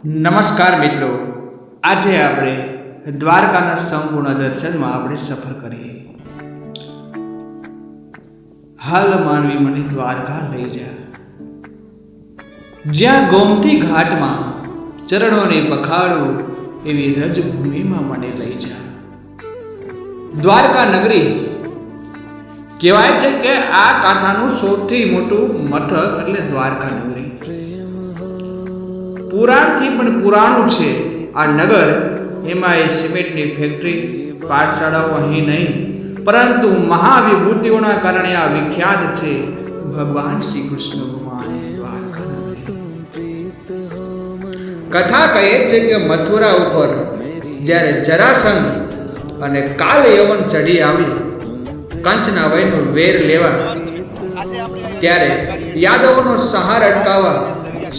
નમસ્કાર મિત્રો, આજે આપણે દ્વારકાના સંપૂર્ણ દર્શનમાં આપણે સફર કરીએ. હાલ માનવી મને દ્વારકા લઈ જા, જ્યાં ગોમતી ઘાટમાં ચરણોને પખાડું એવી રજભૂમિમાં મને લઈ જા. દ્વારકા નગરી કહેવાય છે કે આ કાંઠાનું સૌથી મોટું મથક એટલે દ્વારકા નગરી. પુરાણથી પણ પુરાણું છે આ નગર. એમાં એ સિમેન્ટની ફેક્ટરી, પાઠશાળાઓ અહીં નહીં, પરંતુ મહાવિભૂતિઓના કારણે આ વિખ્યાત છે. ભગવાન શ્રી કૃષ્ણ ભગવાન દ્વારકા નગરી. કથા કહે છે કે મથુરા ઉપર જ્યારે જરાસંઘ અને કાલ યવન ચડી આવી કંચના વયનો વેર લેવા, ત્યારે યાદવોનો સહાર અટકાવવા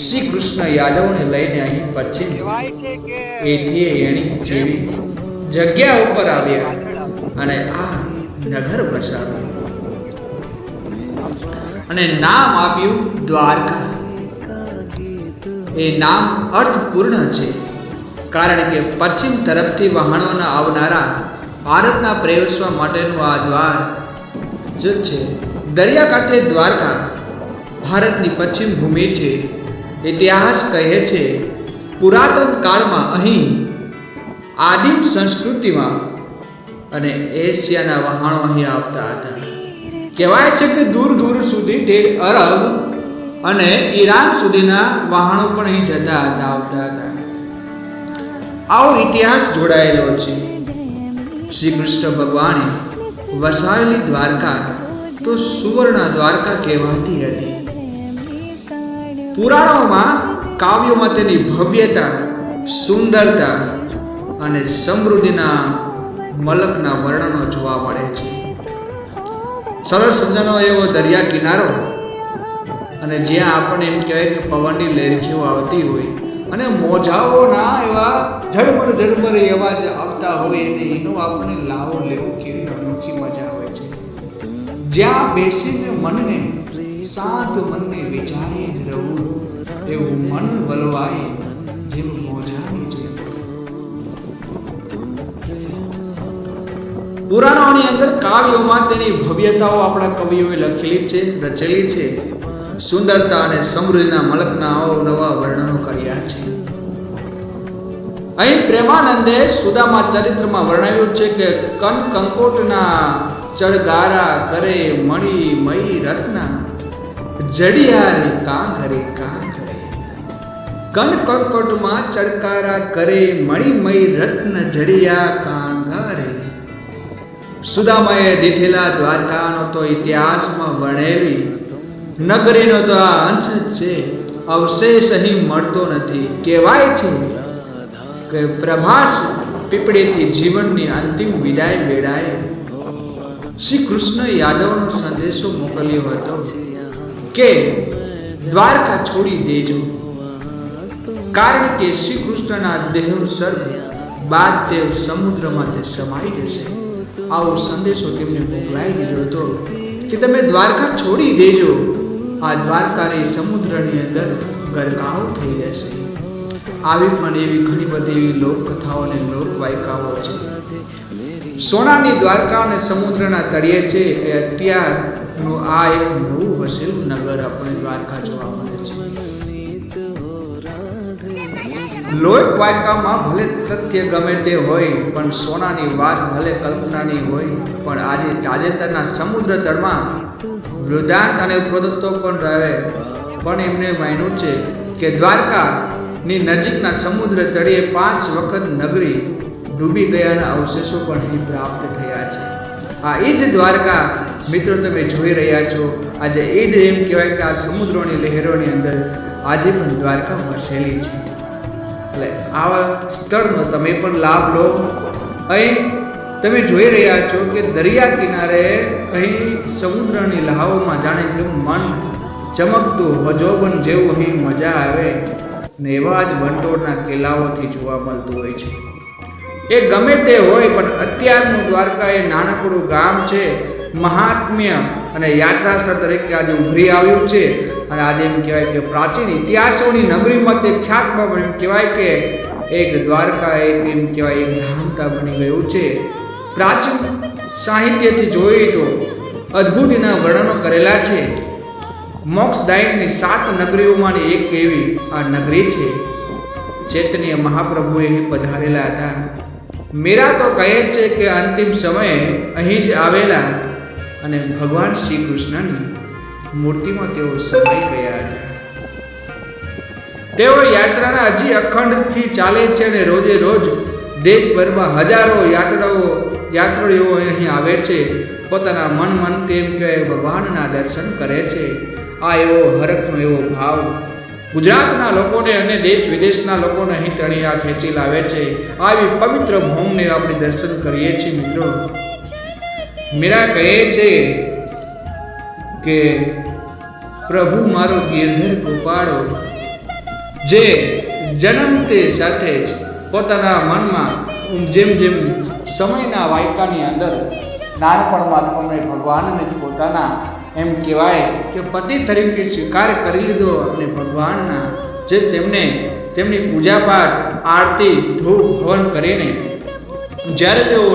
શ્રી કૃષ્ણ યાદવને લઈને અહીં પશ્ચિમ એથી એણી જેવી જગ્યા ઉપર આવ્યા અને આ નગર વસાવ્યું અને નામ આપ્યું દ્વારકા. એ નામ અર્થપૂર્ણ છે, કારણ કે પશ્ચિમ તરફથી વહાણોના આવનારા ભારતના પ્રવેશવા માટેનું આ દ્વાર જ છે. દરિયાકાંઠે દ્વારકા ભારતની પશ્ચિમ ભૂમિ છે. ઇતિહાસ કહે છે પુરાતન કાળમાં અહીં આદિમ સંસ્કૃતિમાં અને એશિયાના વહાણો અહીં આવતા હતા. કહેવાય છે કે દૂર દૂર સુધી ઠેઠ અરબ અને ઈરાન સુધીના વહાણો પણ અહીં જતા હતા, આવતા હતા. આવો ઇતિહાસ જોડાયેલો છે. શ્રી કૃષ્ણ ભગવાને વસાવેલી દ્વારકા તો સુવર્ણ દ્વારકા કહેવાતી હતી. પુરાણોમાં, કાવ્યોમાં તેની ભવ્યતા, સુંદરતા અને સમૃદ્ધિના મલકના વર્ણનો જોવા મળે છે. સરસ મજાનો એવો દરિયા કિનારો, અને જ્યાં આપણને એમ કહેવાય કે પવનની લહેરખીઓ આવતી હોય અને મોજાઓના એવા ઝરમર એવા જ આવતા હોય, અને એનો આપણને લાવો લેવો કેવી અનોખી મજા હોય છે. જ્યાં બેસીને મનને શાંત મનને વિચારી જ રહું એવું મન વલવાય જેમ મોજાની જેમ. પુરાણોની અંદર, કાવ્યોમાં તેની ભવ્યતાઓ આપણા કવિઓએ લખેલી છે, રચેલી છે. સુંદરતા અને સમૃદ્ધિના મલકના અવનવા વર્ણનો કર્યા છે. અહીં પ્રેમાનંદે સુદામા ચરિત્રમાં વર્ણવ્યું છે કે કંકોટના ચળગારા કરે મણી મય રત્ના, જડિયારે કાંઘરે કાંઘરે. કંકોટમાં ચળકારા કરે મણિમય રત્ન જડિયા કાંઘરે. સુદામાએ દીઠેલા દ્વારકાનો તો ઇતિહાસમાં વર્ણેલી નગરીનો તો આ અંશ છે, અવશેષ અહીં મળતો નથી. કહેવાય છે કે પ્રભાસ પીપળેથી જીવનની અંતિમ વિદાય વેળાએ શ્રી કૃષ્ણ યાદવનો સંદેશો મોકલ્યો હતો કે દ્વારકા છોડી દેજો, કારણ કે શ્રી કૃષ્ણના દેહ સર્ગ બાદ તેઓ સમુદ્રમાં તે સમાઈ જશે. આવો સંદેશો તેમને મોકલાઈ દીધો હતો કે તમે દ્વારકા છોડી દેજો, આ દ્વારકાની સમુદ્રની અંદર ગરકાવ થઈ જશે. આવી પણ એવી ઘણી બધી એવી લોકકથાઓ અને લોકવાયકાઓ છે. સોનાની દ્વારકા અને સમુદ્રના તળિયે છે એ અત્યારનું આ એક નવું વસેલું નગર આપણે દ્વારકા જોવા મળે છે. લોકવાયકામાં ભલે તથ્ય ગમે તે હોય, પણ સોનાની વાત ભલે કલ્પનાની હોય, પણ આજે તાજેતરના સમુદ્ર તળમાં વૃદ્ધાંત અને પ્રદત્તો પણ રહે, પણ એમને માન્યું છે કે દ્વારકાની નજીકના સમુદ્ર તળિયે 5 વખત નગરી ડૂબી ગયાના અવશેષો પણ અહીં પ્રાપ્ત થયા છે. આ એ જ દ્વારકા મિત્રો તમે જોઈ રહ્યા છો. આજે એ જ એમ કહેવાય કે આ સમુદ્રોની લહેરોની અંદર આજે પણ દ્વારકા વસેલી છે. એટલે આવા સ્થળનો તમે પણ લાભ લો. અહીં તમે જોઈ રહ્યા છો કે દરિયા કિનારે અહીં સમુદ્રની લહાવોમાં જાણે કે મન ચમકતું હજોબન જેવું અહીં મજા આવે ને એવા જ વંટોળના કિલ્લાઓથી જોવા મળતું હોય છે. એ ગમે તે હોય, પણ અત્યારનું દ્વારકા એ નાનકડું ગામ છે મહાત્મ્ય અને યાત્રા સ્થળ તરીકે આજે ઉભરી આવ્યું છે. અને આજે એમ કહેવાય કે પ્રાચીન ઇતિહાસોની નગરીમાં તે ખ્યાતમાં એમ કહેવાય કે એક દ્વારકા, એક એમ કહેવાય એક ધામતા બની ગયું છે. પ્રાચીન સાહિત્યથી જોઈએ તો અદ્ભુત એના વર્ણનો કરેલા છે. મોક્ષદાયકની 7 નગરીઓમાંની એક એવી આ નગરી છે. ચૈતન્ય મહાપ્રભુએ પધારેલા હતા. મીરા તો કહે છે કે અંતિમ સમયે અહીં જ આવેલા અને ભગવાન શ્રી કૃષ્ણની મૂર્તિમાં તેઓ સમાઈ ગયા હતા. તેઓ યાત્રાના હજી અખંડથી ચાલે છે અને રોજે રોજ દેશભરમાં હજારો યાત્રાળુઓ અહીં આવે છે. પોતાના મન તેમ કે ભગવાનના દર્શન કરે છે. આ એવો હરખનો એવો ભાવ ગુજરાતના લોકોને અને દેશ વિદેશના લોકોને અહીં તળિયા ખેંચી લાવે છે. આવી પવિત્ર ભૂમિને આપણે દર્શન કરીએ છીએ. મિત્રો, મીરા કહે છે કે પ્રભુ મારો ગિરધર ગોપાળો, જે જન્મતે સાથે જ પોતાના મનમાં જેમ જેમ સમયના વાયકાની અંદર નાનપણમાં તમને ભગવાનને જ પોતાના એમ કહેવાય કે પતિ તરીકે સ્વીકાર કરી લીધો અને ભગવાનના જે તેમની પૂજાપાઠ, આરતી, ધૂપ, હવન કરીને જ્યારે તેઓ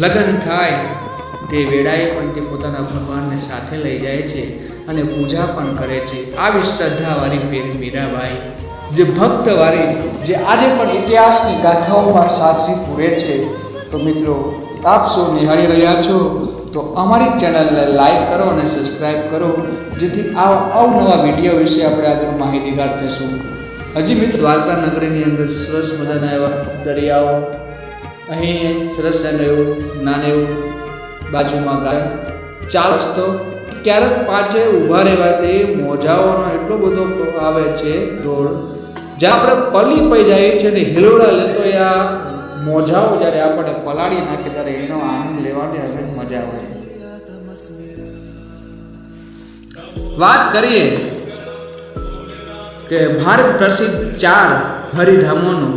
લગ્ન થાય તે વેળાએ પણ તે પોતાના ભગવાનને સાથે લઈ જાય છે અને પૂજા પણ કરે છે. આવી શ્રદ્ધાવાળી મીરાબાઈ, જે ભક્તવાળી, જે આજે પણ ઇતિહાસની ગાથાઓમાં સાક્ષી પૂરે છે. તો મિત્રો, આપ સૌ નિહાળી રહ્યા છો તો અમારી ચેનલને લાઈક કરો અને સબસ્ક્રાઈબ કરો, જેથી અવનવા વિડીયો વિશે આપણે આગળ માહિતીગાર થઈશું. હજી મિત્રો, દ્વારકા નગરીની અંદર સરસ મજાના એવા દરિયાઓ, અહીં સરસ એવું નાનું એવું બાજુમાં ગાર્ડન, ચાર રસ્તો, ક્યારેક પાછે ઊભા રહેવા તે મોજાઓનો એટલો બધો આવે છે દોડ, જ્યાં આપણે પલી પઈ જાય છે ને હિલોડા લેતો આ મોજાઓ જ્યારે આપણે પલાળી નાખે ત્યારે એનો આનંદ લેવાની અલગ મજા હોય. વાત કરીએ કે ભારત પ્રસિદ્ધ 4 હરિધામોનું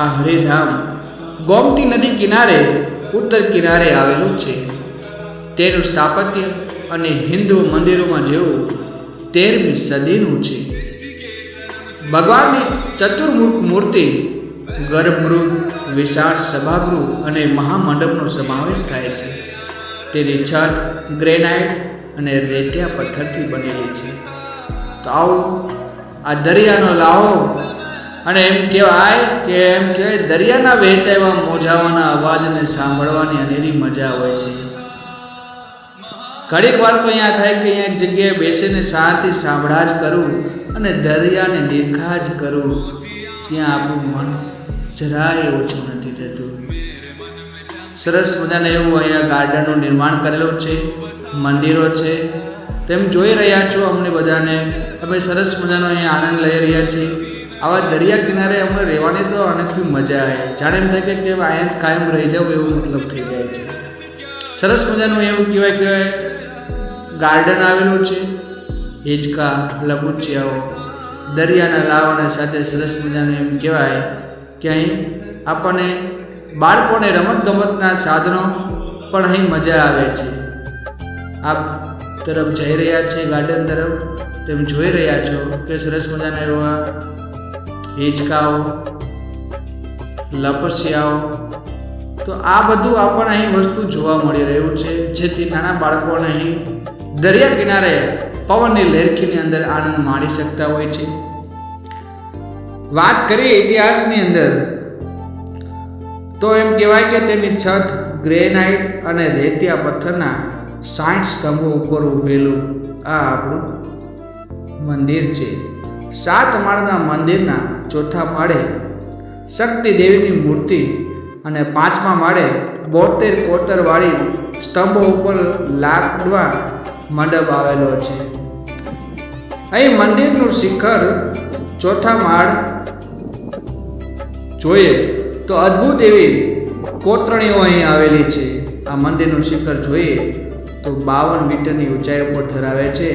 આ હરિધામ ગોમતી નદી કિનારે ઉત્તર કિનારે આવેલું છે. તેનું સ્થાપત્ય અને હિન્દુ મંદિરોમાં જેવું 13મી સદીનું છે. ભગવાનની ચતુર્મુખ મૂર્તિ, ગર્ભગૃહ, વિશાળ સભાગૃહ અને મહામંડપનો સમાવેશ થાય છે. તેની છત ગ્રેનાઇટ અને રેતિયા પથ્થરથી બનેલી છે. તો આવો આ દરિયાનો લાવો અને એમ કહેવાય દરિયાના વહેતા એવા મોજાઓના અવાજને સાંભળવાની અનેરી મજા હોય છે. ઘડીક વાર તો અહીંયા થાય કે અહીંયા એક જગ્યાએ બેસીને શાંતિ સાંભળા જ કરું અને દરિયાને નિરખા જ કરું, ત્યાં આપણું મન જરાય ઓછું નથી થતું. સરસ મજાને એવું અહીંયા ગાર્ડનનું નિર્માણ કરેલું છે, મંદિરો છે. તેમ જોઈ રહ્યા છો અમને બધાને, અમે સરસ મજાનો અહીંયા આનંદ લઈ રહ્યા છીએ. આવા દરિયા કિનારે અમને રહેવાની તો અનેકવી મજા આવે, જાણે એમ થાય કે અહીંયા કાયમ રહી જાવ એવું મતલબ થઈ જાય છે. સરસ મજાનું એવું કહેવાય કે ગાર્ડન આવેલું છે. હિંચકા, લબુચિયાઓ, દરિયાના લાવવાની સાથે સરસ મજાનું એમ કહેવાય કે અહીં આપણને બાળકોને રમતગમતના સાધનો પણ અહીં મજા આવે છે. આપ તરફ જઈ રહ્યા છે ગાર્ડન તરફ, તેમ જોઈ રહ્યા છો કે સરસ મજાના એવા હિંચકાઓ, લપસિયાઓ, તો આ બધું આપણને અહીં વસ્તુ જોવા મળી રહ્યું છે, જેથી નાના બાળકોને અહીં દરિયા કિનારે પવનની લહેરખીની અંદર આનંદ માણી શકતા હોય છે. વાત કરીએ ઇતિહાસની અંદર તો એમ કહેવાય કે તેની છત ગ્રેનાઇટ અને રેતિયા પથ્થરના 60 સ્તંભો ઉપર ઉભેલું આ આપણું મંદિર છે. 7 માળના મંદિરના ચોથા માળે શક્તિ દેવીની મૂર્તિ અને 5મા માળે 72 કોતરવાળી સ્તંભો ઉપર લાકડા મંડપ આવેલો છે. અહીં મંદિરનું શિખર ચોથા માળ જોઈએ તો અદ્ભુત એવી કોતરણીઓ અહીં આવેલી છે. આ મંદિરનું શિખર જોઈએ તો 52 મીટરની ઊંચાઈ ઉપર ધરાવે છે.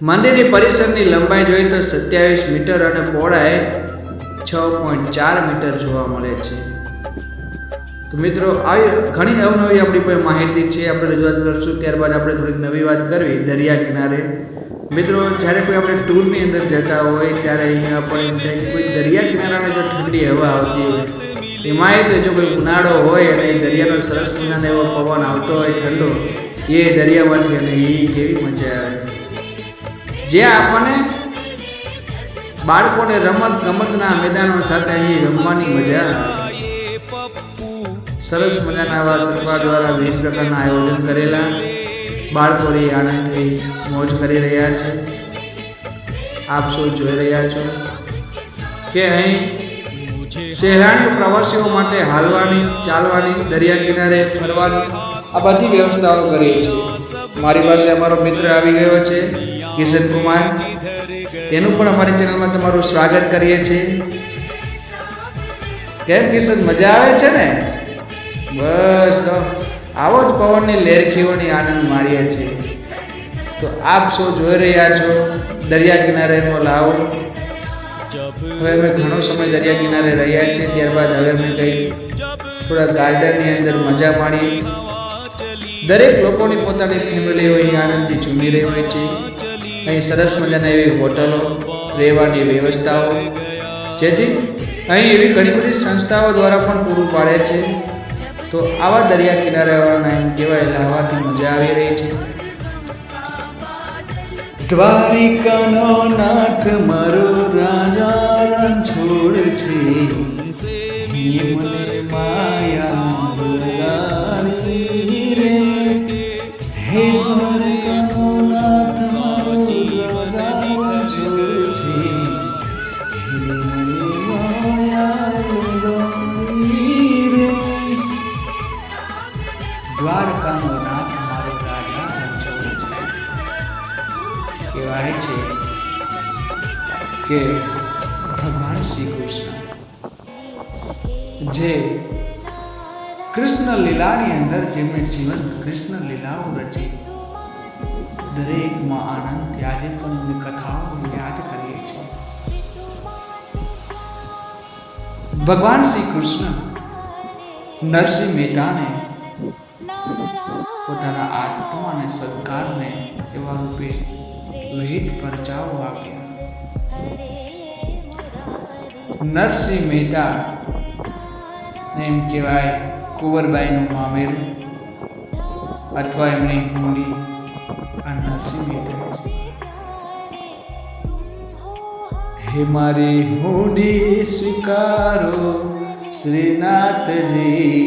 મંદિરની પરિસરની લંબાઈ જોઈએ તો 27 મીટર અને પહોળાઈ 6.4 મીટર જોવા મળે છે. તો તો મિત્રો આવી ઘણી અવનવી આપણી પાસે માહિતી છે, આપણે રજૂઆત કરશું. ત્યારબાદ આપણે થોડીક નવી વાત કરવી દરિયા કિનારે. મિત્રો જ્યારે કોઈ આપણે ટૂરની અંદર જતા હોય ત્યારે અહીંયા આપણને એમ થાય કે કોઈ દરિયા કિનારાને જો ઠંડી હવા આવતી હોય, એમાંય તો જો કોઈ ઉનાળો હોય અને એ દરિયાનો સરસ મજાનો એવો પવન આવતો હોય ઠંડો એ દરિયામાંથી, અને એ કેવી મજા આવે. જ્યાં આપણને બાળકોને રમત ગમતના મેદાનો સાથે અહીં રમવાની મજા આવે. સરસ મજાના આવા સરકાર દ્વારા વિવિધ પ્રકારના આયોજન કરેલા, બાળકો આનંદથી મોજ કરી રહ્યા છે. આપ સૌ જોઈ રહ્યા છો કે અહીં સહેલાણીઓ પ્રવાસીઓ માટે હાલવાની, ચાલવાની, દરિયા કિનારે ફરવાની આ બધી વ્યવસ્થાઓ કરી છે. મારી પાસે અમારો મિત્ર આવી ગયો છે કિશન કુમાર, તેનું પણ અમારી ચેનલમાં તમારું સ્વાગત કરીએ છીએ. કેમ કિશન, મજા આવે છે ને? બસ આવો જ પવનની લહેરખીઓની આનંદ માણીએ છીએ. તો આપ સૌ જોઈ રહ્યા છો દરિયા કિનારેનો લાવો. હવે અમે ઘણો સમય દરિયા કિનારે રહ્યા છીએ, ત્યારબાદ હવે અમે કંઈ થોડા ગાર્ડનની અંદર મજા માણીએ. દરેક લોકોની પોતાની ફેમિલીઓ અહીં આનંદથી ઝૂમી રહી હોય છે. અહીં સરસ મજાના એવી હોટલો, રહેવાની વ્યવસ્થાઓ, જેથી અહીં એવી ઘણી બધી સંસ્થાઓ દ્વારા પણ પૂરું પાડે છે. તો આવા દરિયા કિનારાવાળાના એમ કહેવાય લાવવાથી મજા આવી રહી છે. દ્વારિકાનો નાથ મારો રાજા રણછોડ છે, મને માયા લગાડી રે. હે દ્વારિકાનો નાથ મારો રાજા રણછોડ છે, મને માયા લગાડી રે. દ્વારકાનો નાથ મારો રાજા રણછોડ છે. કહેવાય છે કે ભગવાન શ્રી કૃષ્ણ જે કૃષ્ણ લીલાની અંદર જેમણે જીવન કૃષ્ણ લીલાઓ રચી, દરેકમાં આનંદથી આજે પણ એમની કથાઓ યાદ કરીએ છીએ. ભગવાન શ્રી કૃષ્ણ નરસિંહ મહેતાને પોતાના આત્મા અને સત્કારને એવા રૂપે વિવિધ પરચાઓ આપ્યા. નરસિંહ મહેતા એમ કહેવાય કુંવરબાઈનું મામેરું અથવા એમની હુંડી આ નરસિંહ મહેતા છે. હે મારી હુંડી સ્વીકારો શ્રીનાથજી,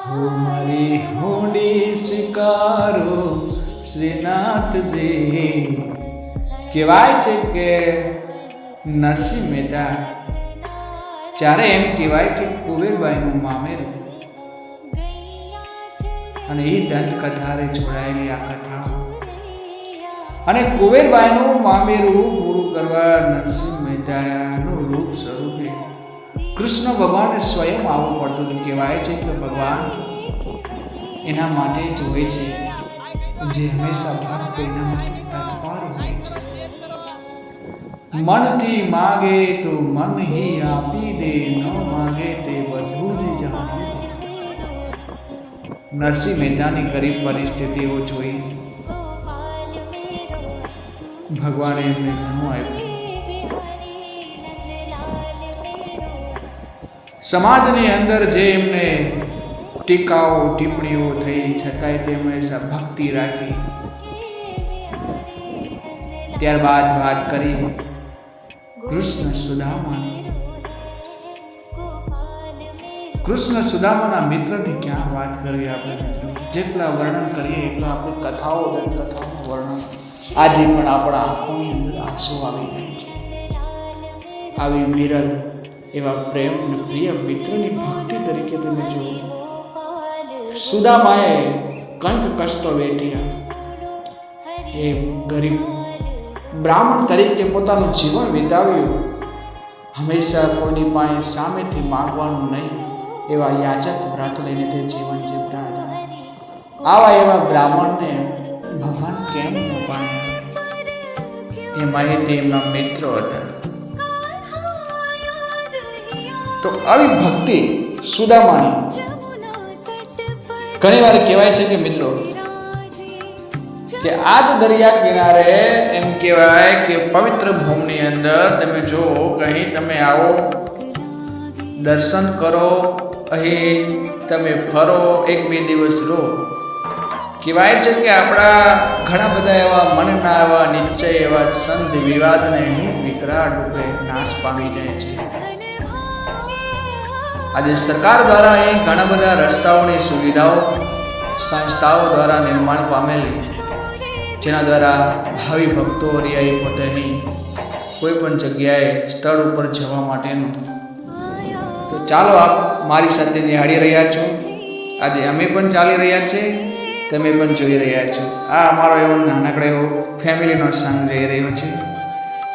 હો મારી હુંડી સ્વીકારો શ્રીનાથજી. કહેવાય છે કે નરસિંહ મહેતા જ્યારે એમ કહેવાય કે કુંવરબાઈનું મામેરું, અને એ દંતકથારે જોડાયેલી આ કથા, અને કુંવરબાઈનું મામેરું પૂરું કરવા નરસિંહ મહેતાનું રૂપ સ્વરૂપે કૃષ્ણ ભગવાનને સ્વયં આવવું પડતું. કહેવાય છે કે ભગવાન એના માટે જ હોય છે જે હંમેશા ભક્ત એના માટે તત્પર હોય છે. મનથી માગે તો મન હી આપી દે, ન માગે તે બધું જ જાણે. નરસિંહ મહેતાની ગરીબ પરિસ્થિતિઓ જોઈ ભગવાને એમને ઘણું આપ્યું. સમાજની અંદર જે એમને ટીકાઓ ટિપ્પણીઓ થઈ છતાંય તેમણે ભક્તિ રાખી. ત્યારબાદ વાત કરી કૃષ્ણ સુદામાની. કૃષ્ણ સુદામાના મિત્રની ક્યાં વાત કરવી આપણે મિત્રો? જેટલા વર્ણન કરીએ એટલા આપણે કથાઓ દંતકથાઓનું વર્ણન આજે પણ આપણા આંખોની અંદર આંસુ આવી જાય છે. આવી વિરલ એવા પ્રેમ અને પ્રિય મિત્રની ભક્તિ તરીકે તમે જુઓ. સુદામાએ કંઈક કષ્ટો વેઠ્યા. એ ગરીબ બ્રાહ્મણ તરીકે પોતાનું જીવન વિતાવ્યું. હંમેશા કોઈની પાસે સામેથી માંગવાનું નહીં એવા યાચક વ્રત લઈને તે જીવન જીવતા હતા. આવા એવા બ્રાહ્મણને ભગવાન કેમ ન પામ્યા એ માહિતી એમના મિત્રો હતા. તો આવી ભક્તિ સુદામાની. ઘણી વાર કહેવાય છે કે મિત્રો કે આ જ દરિયા કિનારે એમ કહેવાય કે પવિત્ર ભૂમિની અંદર તમે જો અહીં તમે આવો, દર્શન કરો, અહીં તમે ફરો, 1-2 દિવસ રહો. કહેવાય છે કે આપણા ઘણા બધા એવા મનના એવા નિશ્ચય એવા સંધિ વિવાદને અહીં વિકરાળ રૂપે નાશ પામી જાય છે. આજે સરકાર દ્વારા અહીં ઘણા બધા રસ્તાઓની સુવિધાઓ સંસ્થાઓ દ્વારા નિર્માણ પામેલી, જેના દ્વારા ભાવિ ભક્તો રિયાઈ પોતાની કોઈ પણ જગ્યાએ સ્થળ ઉપર જવા માટેનું. તો ચાલો આપ મારી સાથે નિહાળી રહ્યા છો. આજે અમે પણ ચાલી રહ્યા છીએ, તમે પણ જોઈ રહ્યા છો. આ અમારો એવો નાનકડો એવો ફેમિલીનો સંગ જઈ રહ્યો છે,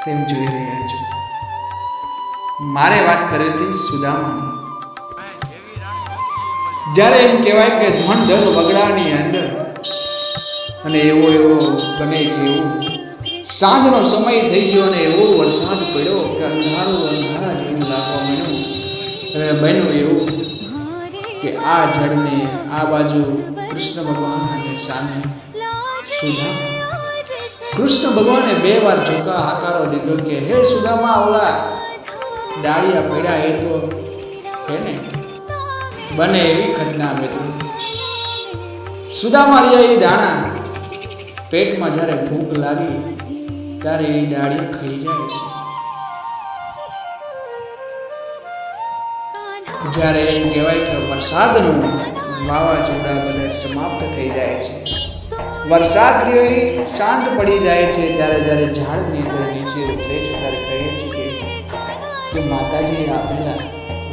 તેમ જોઈ રહ્યા છો. મારે વાત કરી હતી સુદામા. જ્યારે એમ કહેવાય કે ધન ધન વગડાની અંદર અને એવો બને કે એવું સાંજનો સમય થઈ ગયો અને એવો વરસાદ પડ્યો કે અંધારા જેવું લાગવા માંડ્યું. અને બન્યું એવું કે આ જળને આ બાજુ કૃષ્ણ ભગવાન અને સામે સુદામા. કૃષ્ણ ભગવાને 2 વાર ઝોકા આકારો દીધો કે હે સુદામા, ઓલા ડાળિયા પડ્યા એ તો હે ને બને એવી ઘટના. મિત્રો સુદામા એ દાણા પેટમાં જ્યારે ભૂખ લાગી ત્યારે એ ડાળિયા ખાઈ જાય છે. જ્યારે એમ કહેવાય કે વરસાદનું વાવાઝોડા બધા સમાપ્ત થઈ જાય છે, વરસાદ શાંત પડી જાય છે, ત્યારે જ્યારે ઝાડની અંદર નીચે ઉતરે છે ત્યારે કહે છે કે માતાજી આપેલા,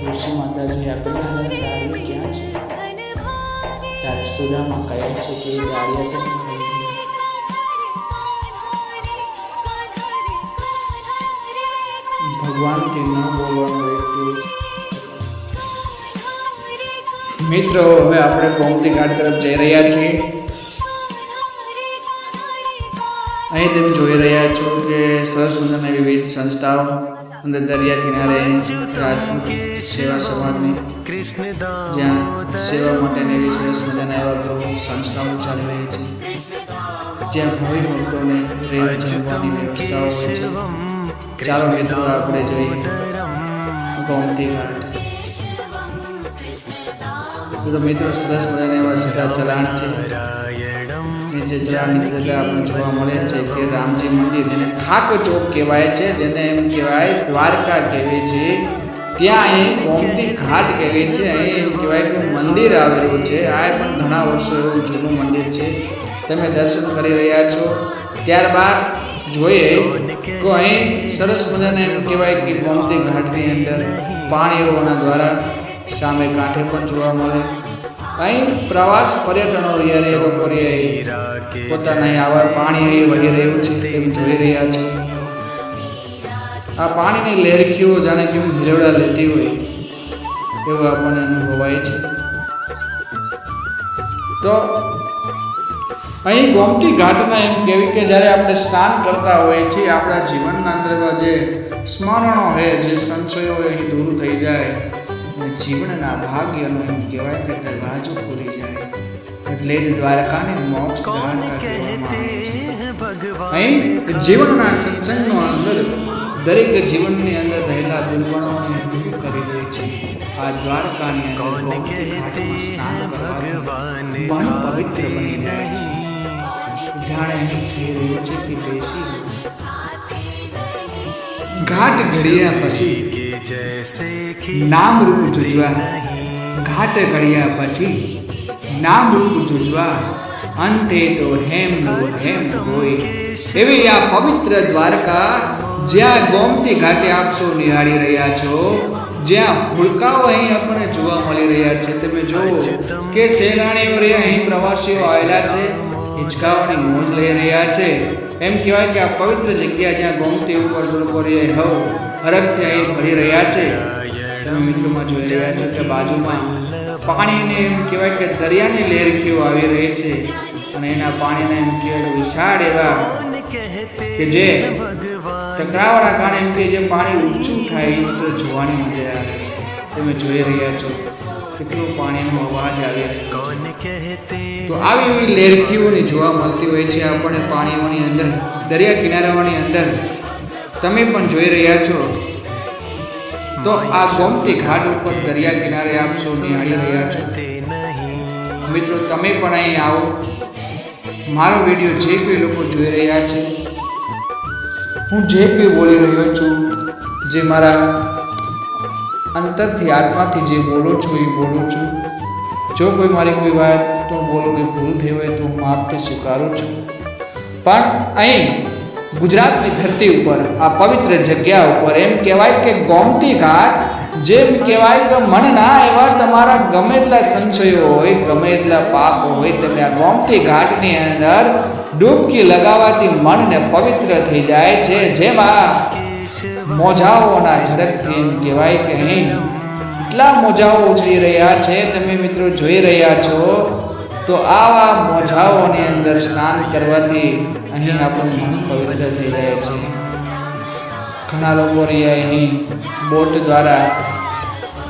ઋષિ માતાજી આપેલા ડાળિયા ક્યાં છે? ત્યારે સુદામા કહે છે કે એ ડાળિયા તો ભગવાનથી ન બોલવાનું એટલું. મિત્રો હવે આપણે ગોમતી ઘાટ તરફ જઈ રહ્યા છીએ. અહીં તમે જોઈ રહ્યા છો કે સરસ મજાના વિવિધ સંસ્થાઓ અંદર દરિયા કિનારે રાજપૂત સેવા સમાજની જ્યાં સેવા માટેની એવી સરસ મજાના એવા ગૃહ સંસ્થાઓ ચાલી રહી છે, જ્યાં ભાવિ ભક્તોને રહેવા જમવાની વ્યવસ્થાઓ હોય છે. ચાલો મિત્રો આપણે જોઈએ ગોમતી ઘાટ. તો મિત્રો સરસ મજાના એવા સીધા ચલાણ છે. નીચે ચલાણની જગ્યા આપણે જોવા મળે છે કે રામજી મંદિર, જેને ખાક ચોક કહેવાય છે, જેને એમ કહેવાય દ્વારકા કહેવાય છે, ત્યાં અહીં ગોમતી ઘાટ કહેવાય છે. અહીં એમ કહેવાય કે મંદિર આવેલું છે. આ પણ ઘણા વર્ષો એવું જૂનું મંદિર છે. તમે દર્શન કરી રહ્યા છો. ત્યારબાદ જોઈએ તો અહીં સરસ મજાને એમ કહેવાય કે ગોમતી ઘાટની અંદર પાણીઓના દ્વારા સામે કાંઠે પણ જોવા મળે. અહીં પ્રવાસ પર્યટનો પોતાના આવા પાણી વહી રહ્યું છે તેમ જોઈ રહ્યા છો. આ પાણીની લહેરખીઓ જાણે કેવું હિલોડા લેતી હોય એવું આપણને અનુભવાય છે. તો અહીં ગોમતી ઘાટમાં એમ કહેવી કે જ્યારે આપણે સ્નાન કરતા હોઈએ છીએ, આપણા જીવનના અંદરમાં જે સ્મરણો છે, જે સંશયો અહીં દૂર થઈ જાય, જીવનના ભાગ્યનો એમ કહેવાય કે દરવાજો ખુલી જાય. એટલે જ દ્વારકાને મોક્ષ દ્વારકા કહેવામાં આવે છે. અહીં જીવનના સત્સંગનો અંદર દરેક જીવનની અંદર રહેલા દુર્ગુણોને દૂર કરી દે છે. આ દ્વારકાની અંદર ગોમતી ઘાટમાં સ્નાન કરવાથી મન પવિત્ર બની જાય છે. જાણે અહીં થઈ રહ્યું છે કે બેસી ઘાટ ઘડિયા પછી નામ રૂપ જુજવા, ઘાટ ઘડિયા પછી નામ રૂપ જુજવા, અંતે તો હેમ હોય. એવી આ પવિત્ર દ્વારકા જ્યાં ગોમતી ઘાટે આપ સૌ નિહાળી રહ્યા છો, જ્યાં ભૂલકાઓ અહીં આપણને જોવા મળી રહ્યા છે. તમે જુઓ કે સહેલાણીઓ અહીં પ્રવાસીઓ આવેલા છે, હિંચકાઓની મોજ લઈ રહ્યા છે. એમ કહેવાય કે આ પવિત્ર જગ્યા જ્યાં ગોમતી ઉપર લોકો હરખથી અહીં ફરી રહ્યા છે. તમે મિત્રોમાં જોઈ રહ્યા છો કે બાજુમાં પાણીને એમ કહેવાય કે દરિયાની લહેરખીઓ આવી રહી છે અને એના પાણીને એમ કહેવાય વિશાળ એવા કે જે ટકરાવાના કારણે એમ કે જે પાણી ઊંચું થાય એ મિત્રો જોવાની મજા આવે છે. તમે જોઈ રહ્યા છો કેટલો પાણીનો અવાજ આવી રહ્યો છે. તો આવી એવી લેરખીઓની જોવા મળતી હોય છે આપણને પાણીઓની અંદર, દરિયા કિનારાઓની અંદર. તમે પણ જોઈ રહ્યા છો. તો આ ગોમતી ઘાટ ઉપર દરિયા કિનારે આપ સૌ નિહાળી રહ્યા છો. મિત્રો તમે પણ અહીં આવો. મારો વિડીયો જે કોઈ લોકો જોઈ રહ્યા છે, હું જે કોઈ બોલી રહ્યો છું, જે મારા અંતરથી આત્માથી જે બોલું છું એ બોલું છું. જો કોઈ મારી કોઈ વાત તો બોલું કે ભૂલ થઈ હોય તો હું માફથી સ્વીકારું છું. પણ અહીં ગુજરાતની ધરતી ઉપર આ પવિત્ર જગ્યા ઉપર એમ કહેવાય કે ગોમતી ઘાટ, જેમ કહેવાય કે મનના એવા તમારા ગમે એટલા સંશયો હોય, ગમે એટલા પાપ હોય, તમે આ ગોમતી ઘાટની અંદર ડૂબકી લગાવવાથી મનને પવિત્ર થઈ જાય છે. જેમાં મોજાઓના ઝડપથી એમ કહેવાય કે અહીં એટલા મોજાઓ ઉછળી રહ્યા છે, તમે મિત્રો જોઈ રહ્યા છો. તો આવા મોજાઓની અંદર સ્નાન કરવાથી અહીં આપણું મન પવિત્ર થઈ જાય છે. ઘણા લોકો અહીં બોટ દ્વારા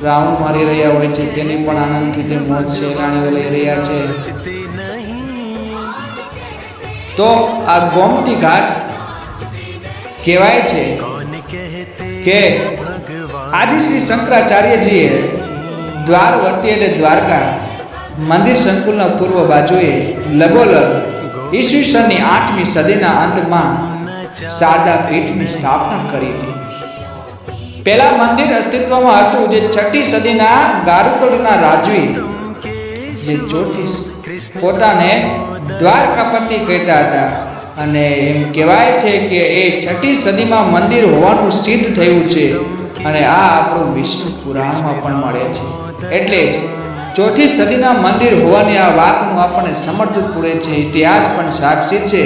રાઉન્ડ મારી રહ્યા હોય છે, તેની પણ આનંદથી તે મોજ સહેલાણીઓ લઈ રહ્યા છે. તો આ ગોમતી ઘાટ કહેવાય છે કે આદિ શ્રી શંકરાચાર્યજીએ દ્વારવતી એટલે દ્વારકા મંદિર સંકુલના પૂર્વ બાજુએ લગોલગ ઈસવીસનની 8મી સદીના અંતમાં શારદા પીઠની સ્થાપના કરી હતી. પહેલા મંદિર અસ્તિત્વમાં હતું, જે 6ઠી સદીના ગારુકુળના રાજવી જે જ્યોતિષ પોતાને દ્વારકાપતિ કહેતા હતા. અને એમ કહેવાય છે કે એ 6ઠી સદીમાં મંદિર હોવાનું સિદ્ધ થયું છે. અને આ આપણું વિષ્ણુ પુરાણમાં પણ મળે છે. એટલે જ 4ઠી સદીના મંદિર હોવાની આ વાતનું આપણને સમર્થન પૂરે છે. ઇતિહાસ પણ સાક્ષી છે.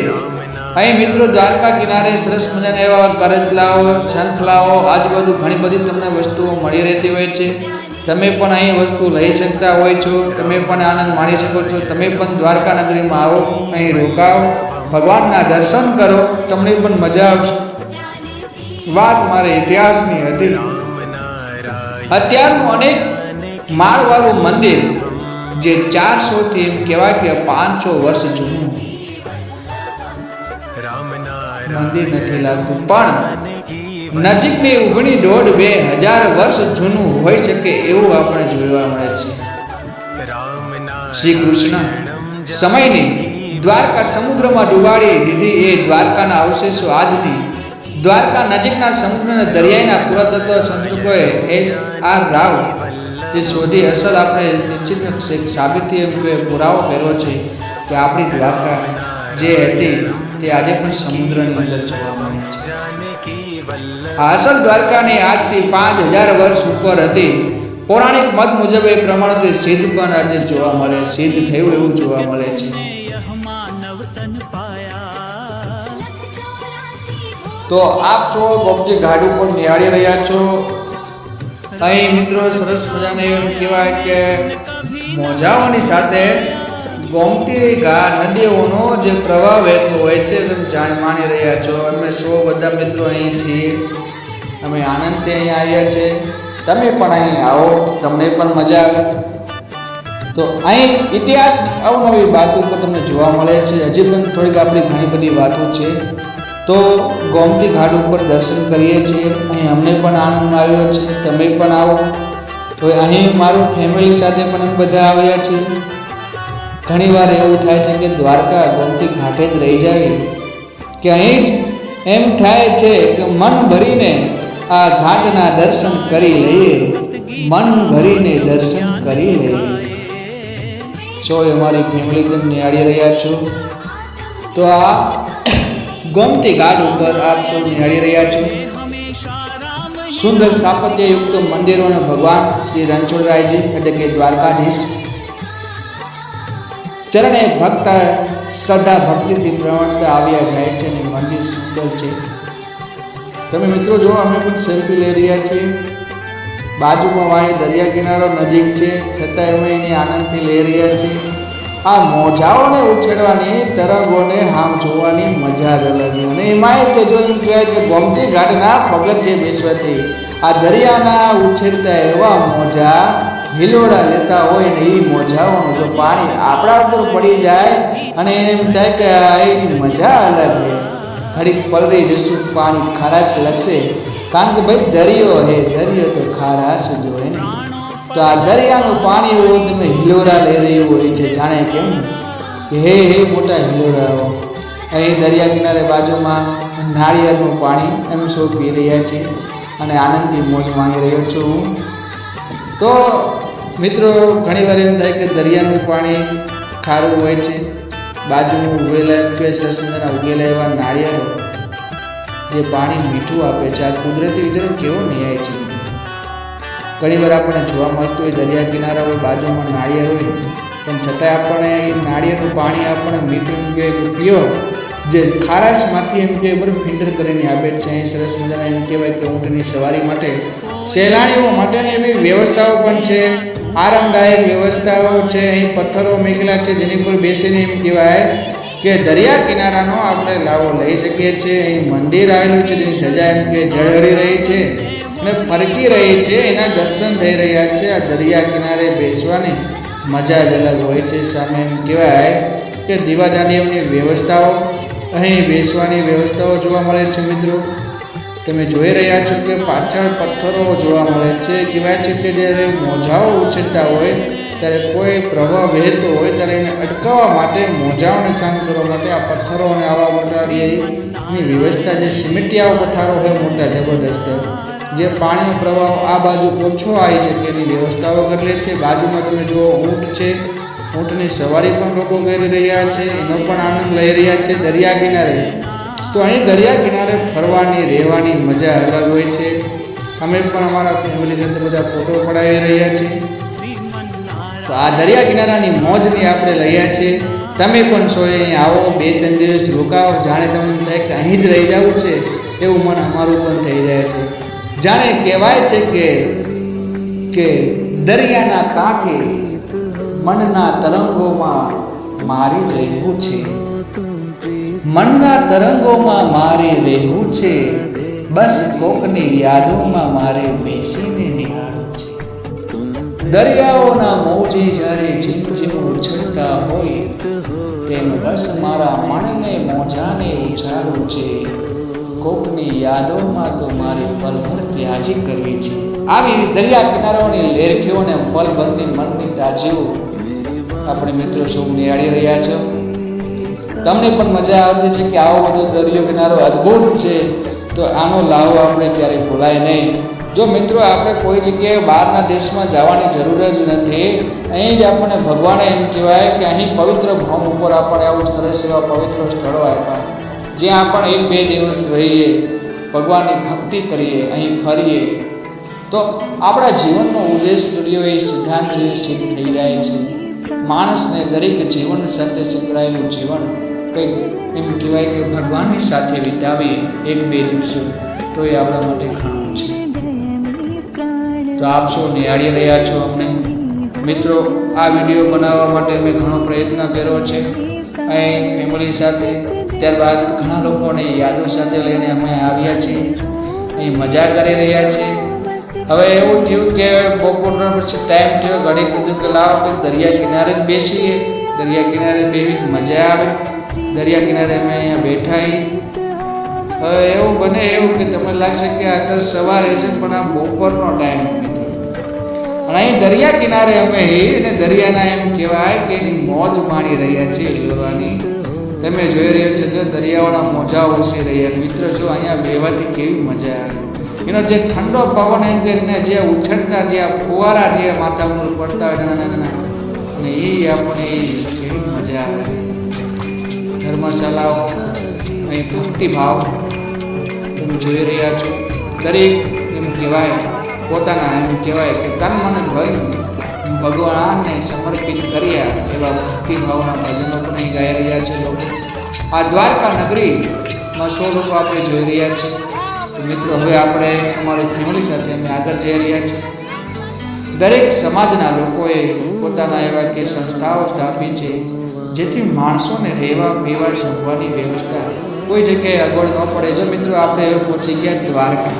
અહીં મિત્રો દ્વારકા કિનારે સરસ મજાના એવા કરચલાઓ, શંખલાઓ, આજુબાજુ ઘણી બધી તમને વસ્તુઓ મળી રહેતી હોય છે. તમે પણ અહીં વસ્તુ લઈ શકતા હોય છો. તમે પણ આનંદ માણી શકો છો. તમે પણ દ્વારકા નગરીમાં આવો, અહીં રોકાઓ, ભગવાનના દર્શન કરો, તમને પણ મજા આવશે. વાત મારે ઇતિહાસની હતી. અત્યારનું અનેક માળવાળું મંદિર જે 400 થી એમ કહેવાય કે 500 વર્ષ જૂનું મંદિર નથી લાગતું, પણ નજીકની ઉગણી 1.5-2,000 વર્ષ જૂનું હોઈ શકે એવું આપણે જોવા મળે છે. શ્રી કૃષ્ણ સમયની દ્વારકા સમુદ્રમાં ડુબાડી દીધી એ દ્વારકાના અવશેષો આજની દ્વારકા નજીકના સમુદ્રના દરિયાના પુરાતત્વ સંશોધકોએ આર રાવ જે શોધી અસલ આપણે નિશ્ચિત સાબિતી એમ પુરાવો કર્યો છે કે આપણી દ્વારકા જે હતી તે આજે પણ સમુદ્રની અંદર જોવા મળે છે. આ અસલ દ્વારકાની આજથી 5,000 વર્ષ ઉપર હતી. પૌરાણિક મત મુજબ એ પ્રમાણે સિદ્ધ પણ આજે જોવા મળે, સિદ્ધ થયું એવું જોવા મળે છે. તો આપ સૌ ગોમતી ઘાટ ઉપર નિહાળી રહ્યા છો. અહીં મિત્રો સરસ મજાને એમ કહેવાય કે મોજાઓની સાથે ગોમતી ઘાટ નદીઓનો જે પ્રવાહ વહેતો હોય છે તમે માણી રહ્યા છો. અમે સૌ બધા મિત્રો અહીં છીએ, અમે આનંદથી અહીં આવ્યા છે. તમે પણ અહીં આવો, તમને પણ મજા આવે. તો અહીં ઇતિહાસની અવનવી વાતો પણ તમને જોવા મળે છે. હજી પણ થોડીક આપણી ઘણી બધી વાતો છે. તો ગોમતી ઘાટ ઉપર દર્શન કરીએ છીએ. અહીં અમને પણ આનંદ આવ્યો છે. તમે પણ આવો. તો અહીં મારું ફેમિલી સાથે પણ અમે બધા આવ્યા છીએ. ઘણીવાર એવું થાય છે કે દ્વારકા ગોમતી ઘાટે જ રહી જાય, કે અહીં જ એમ થાય છે કે મન ભરીને આ ઘાટના દર્શન કરી લઈએ, મન ભરીને દર્શન કરી લઈએ. છો અમારી ફેમિલી તમે નિહાળી રહ્યા છો. તો આ ગોમતી ઘાટ ઉપર આપ સૌ નિહાળી રહ્યા છો. સુંદર સ્થાપત્ય યુક્ત મંદિરો અને ભગવાન શ્રી રણછોડરાયજી એટલે કે દ્વારકાધીશ ચરણે ભક્ત શ્રદ્ધા ભક્તિથી પ્રવણતા આવ્યા જાય છે અને મંદિર સુંદર છે. તમે મિત્રો જો અમે પણ સેલ્ફી લઈ રહ્યા છીએ. બાજુમાં વાળી દરિયા કિનારો નજીક છે, છતાં અમે એની આનંદથી લઈ રહ્યા છીએ. આ મોજાઓને ઉછેરવાની, તરંગોને હામ જોવાની મજા જ અલગ. અને એમાંય કે જો એમ કહેવાય કે ગોમતી ઘાટના પગથિયે બેસવાથી આ દરિયાના ઉછેરતા એવા મોજા હિલોડા લેતા હોય ને એ મોજાઓનું જો પાણી આપણા ઉપર પડી જાય અને એને એમ થાય કે એની મજા અલગ છે. ઘડીક પલળી જશું, પાણી ખારાશ લાગશે, કારણ કે ભાઈ દરિયો હે, દરિયો તો ખારાશ જ હોય ને. તો આ દરિયાનું પાણી એવું તમે હિલોરા લઈ રહ્યું હોય છે, જાણે કેમ કે હે મોટા હિલોરાઓ. અહીં દરિયા કિનારે બાજુમાં નાળિયેરનું પાણી એમ સૌ પી રહ્યા છે અને આનંદથી મોજ માણી રહ્યો છું. તો મિત્રો ઘણી વાર એમ થાય કે દરિયાનું પાણી ખારું હોય છે, બાજુમાં ઉગેલા સરસ મજાના ઉગેલા એવા નાળિયેરો જે પાણી મીઠું આપે છે. આ કુદરતી વિધાનો કેવો ન્યાય છે. ઘણી વાર આપણને જોવા મળતું હોય દરિયા કિનારા હોય, બાજુમાં નાળિયેર હોય, પણ છતાંય આપણને એ નાળિયેરનું પાણી આપણને મીઠું કે પીઓ જે ખારાશમાંથી એમ કે બરાબર ફિલ્ટર કરીને આપે છે. અહીં સરસ મજાના એમ કહેવાય કે ઊંટની સવારી માટે સહેલાણીઓ માટેની એવી વ્યવસ્થાઓ પણ છે, આરામદાયક વ્યવસ્થાઓ છે. અહીં પથ્થરો મૂકેલા છે જેની પર બેસીને એમ કહેવાય કે દરિયા કિનારાનો આપણે લાવો લઈ શકીએ છીએ. અહીં મંદિર આવેલું છે જેની ધજા એમ કે ઝળહળી રહી છે અને ફરકી રહી છે, એના દર્શન થઈ રહ્યા છે. આ દરિયા કિનારે બેસવાની મજા જ અલગ હોય છે. સામે એમ કહેવાય કે દીવાદાંડીઓની વ્યવસ્થાઓ, અહીં બેસવાની વ્યવસ્થાઓ જોવા મળે છે. મિત્રો તમે જોઈ રહ્યા છો કે પાછળ પથ્થરો જોવા મળે છે. કહેવાય છે કે જ્યારે મોજાઓ ઉછળતા હોય ત્યારે કોઈ પ્રવાહ વહેતો હોય ત્યારે એને અટકાવવા માટે, મોજાઓને શાંત કરવા માટે આ પથ્થરો અને આવા મોટાની વ્યવસ્થા, જે સિમેન્ટિયાઓ પથ્થરો હોય મોટા જબરદસ્ત, જે પાણીનો પ્રવાહ આ બાજુ ઓછો આવી શકે એની વ્યવસ્થાઓ કરેલી છે. બાજુમાં તમે જુઓ ઊંટ છે, ઊંટની સવારી પણ લોકો કરી રહ્યા છે, એનો પણ આનંદ લઈ રહ્યા છે દરિયા કિનારે. તો અહીં દરિયા કિનારે ફરવાની, રહેવાની મજા અલગ હોય છે. અમે પણ અમારા ફેમિલી સાથે બધા ફોટો પડાવી રહ્યા છીએ. તો આ દરિયા કિનારાની મોજની આપણે લઈએ છીએ. તમે પણ છો અહીં આવો, 2-3 દિવસ રોકાવો, જાણે તમને થાય કે અહીં જ રહી જવું છે એવું મન અમારું પણ થઈ જાય છે. જાણે કહેવાય છે કે દરિયાના કાંઠે મનના તરંગોમાં મારી રહેવું છે, મનના તરંગોમાં મારે રહેવું છે, બસ કોકની યાદોમાં મારે બેસીને નિહાળવું છે. દરિયાઓના મોજે જ્યારે ઝીમઝીમ ઉછળતા હોય તેમ બસ મારા મનને મોજાને ઉછાળવું છે. કોકની યાદોમાં તો મારે પલભર ત્યાજી કરવી છે. આવી દરિયા કિનારાઓની લેરખીઓને પલભરની મનની તાજીઓ આપણે મિત્રો સૌ નિહાળી રહ્યા છો. તમને પણ મજા આવતી છે કે આવો બધો દરિયો કિનારો અદ્ભુત છે, તો આનો લાવો આપણે ક્યારેય ભૂલાય નહીં. જો મિત્રો આપણે કોઈ જગ્યાએ બહારના દેશમાં જવાની જરૂર જ નથી. અહીં જ આપણને ભગવાને એમ કહેવાય કે અહીં પવિત્ર ભૂમ ઉપર આપણે આવું સરસ એવા પવિત્ર સ્થળો આપ્યા, જ્યાં આપણે 1-2 દિવસ રહીએ, ભગવાનની ભક્તિ કરીએ, અહીં ફરીએ, તો આપણા જીવનનો ઉદ્દેશ જોડ્યો એ સિદ્ધાંત સિદ્ધ થઈ જાય છે. માણસને દરેક જીવન સાથે સંકળાયેલું જીવન કંઈક એમ કહેવાય કે ભગવાનની સાથે વિતાવીએ 1-2 દિવસો, તો એ આપણા માટે ઘણું છે. તો આપ સૌ નિહાળી રહ્યા છો અમને. મિત્રો આ વિડીયો બનાવવા માટે અમે ઘણો પ્રયત્ન કર્યો છે અહીં ફેમિલી સાથે. ત્યારબાદ ઘણા લોકોને યાદો સાથે લઈને અમે આવ્યા છીએ, અહીં મજા કરી રહ્યા છીએ. હવે એવું થયું કે બપોરનો પછી ટાઈમ થયો, ઘડી કીધું કે લાવો તો દરિયા કિનારે જ બેસીએ. દરિયા કિનારે બેસી મજા આવે. દરિયા કિનારે અમે અહીંયા બેઠા. હવે એવું બને એવું કે તમને લાગશે કે આ તો સવારે છે, પણ આ બપોરનો ટાઈમ નથી. અને અહીં દરિયા કિનારે અમે અને દરિયાના એમ કહેવાય કે એની મોજ માણી રહ્યા છીએ હિલોરાની. તમે જોઈ રહ્યો છો જો દરિયાવાળા મોજા ઉછળી રહ્યા. મિત્રો જો અહીંયા બેવાથી કેવી મજા આવે. એનો જે ઠંડો પવન એમ કરીને જે ઉછળતા જે ફુવારા જે માથા ઉપર પડતા હોય નાના, અને એ આપણે કેવી મજા આવે. ધર્મશાળાઓ, અહીં ભક્તિભાવ તમે જોઈ રહ્યા છો. દરેક એમ કહેવાય પોતાના એમ કહેવાય કે તન મન ધન ભગવાનને સમર્પિત કર્યા એવા ભક્તિભાવના ભજનો પણ અહીં ગાઈ રહ્યા છે લોકો. આ દ્વારકા નગરીમાં 100 લોકો આપણે જોઈ રહ્યા છે. મિત્રો હવે આપણે અમારી ફેમિલી સાથે અમે આગળ જઈ રહ્યા છીએ. દરેક સમાજના લોકોએ પોતાના એવા કે સંસ્થાઓ સ્થાપી છે, જેથી માણસોને રહેવા પીવા જમવાની વ્યવસ્થા કોઈ જગ્યાએ અગવડ ન પડે. જો મિત્રો આપણે હવે પહોંચી ગયા દ્વારકા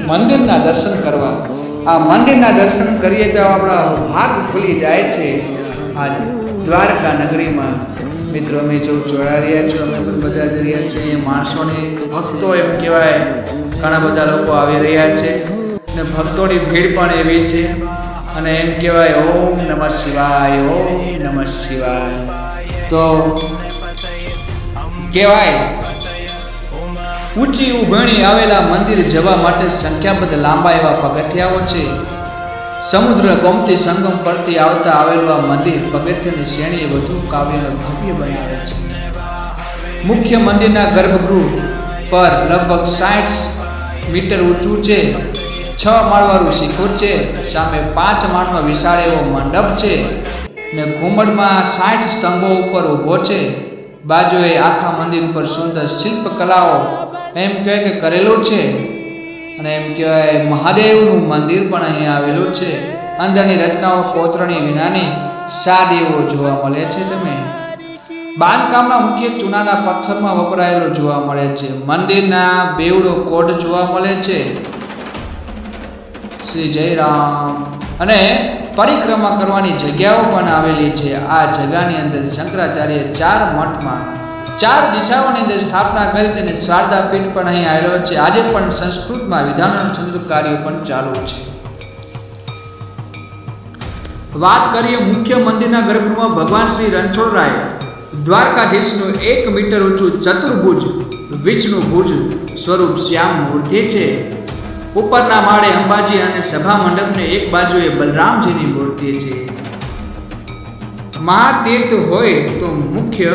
મંદિરના દર્શન કરવા. આ મંદિરના દર્શન કરીએ તો આપણા ભાગ ખુલી જાય છે. આજ દ્વારકા નગરીમાં મિત્રો અમે જોડા રહ્યા છો, અમે પણ બધા જ રહ્યા છીએ. માણસોની ભક્તો એમ કહેવાય ઘણા બધા લોકો આવી રહ્યા છે અને ભક્તોની ભીડ પણ એવી છે. અને એમ કહેવાય ઓમ નમઃ શિવાય, ઓમ નમઃ શિવાય. તો કહેવાય ઊંચી ઉભણી આવેલા મંદિર જવા માટે સંખ્યાબંધ લાંબા એવા પગથિયાઓ છે. સમુદ્ર ગોમતી સંગમ પરથી આવતા આવેલું આ મંદિર પગથિયાની શ્રેણીએ વધુ કાવ્યને ભવ્ય બનાવે છે. મુખ્ય મંદિરના ગર્ભગૃહ પર લગભગ 60 મીટર ઊંચું છે. 6 માળવાળું શિખર છે. સામે 5 માળનો વિશાળ એવો મંડપ છે ને ઘુમડમાં 60 સ્તંભો ઉપર ઊભો છે. બાજુએ આખા મંદિર ઉપર સુંદર શિલ્પકલાઓ એમ કહેવાય કે કરેલું છે. અને એમ કહેવાય મહાદેવનું મંદિર પણ અહીં આવેલું છે. અંદરની રચનાઓ કોતરણી વિનાની સાદી એવો જોવા મળે છે. તમે બાંધકામના મુખ્ય ચૂનાના પથ્થરમાં વપરાયેલો જોવા મળે છે. મંદિરના બેવડો કોડ જોવા મળે છે. શ્રી જય રામ. અને પરિક્રમા કરવાની જગ્યાઓ પણ આવેલી છે. આ જગ્યાની અંદર શંકરાચાર્ય 4 મઠમાં 4 દિશાઓની અંદર સ્થાપના કરી તેને શારદા પીઠ પણ અહીં આવેલો છે. આજે પણ સંસ્કૃતમાં વિધાનાચંદ્ર કાર્યો પણ ચાલુ છે. વાત કરીએ મુખ્ય મંદિરના ગર્ભગૃહમાં ભગવાન શ્રી રણછોડરાય દ્વારકાધીશનું 1 મીટર ઊંચું ચતુર્ભુજ વિષ્ણુ ભુજ સ્વરૂપ શ્યામ મૂર્તિ છે. ઉપરના માળે અંબાજી અને સભા મંડપની એક બાજુએ બલરામજીની મૂર્તિ છે. મહાતીર્થ હોય તો મુખ્ય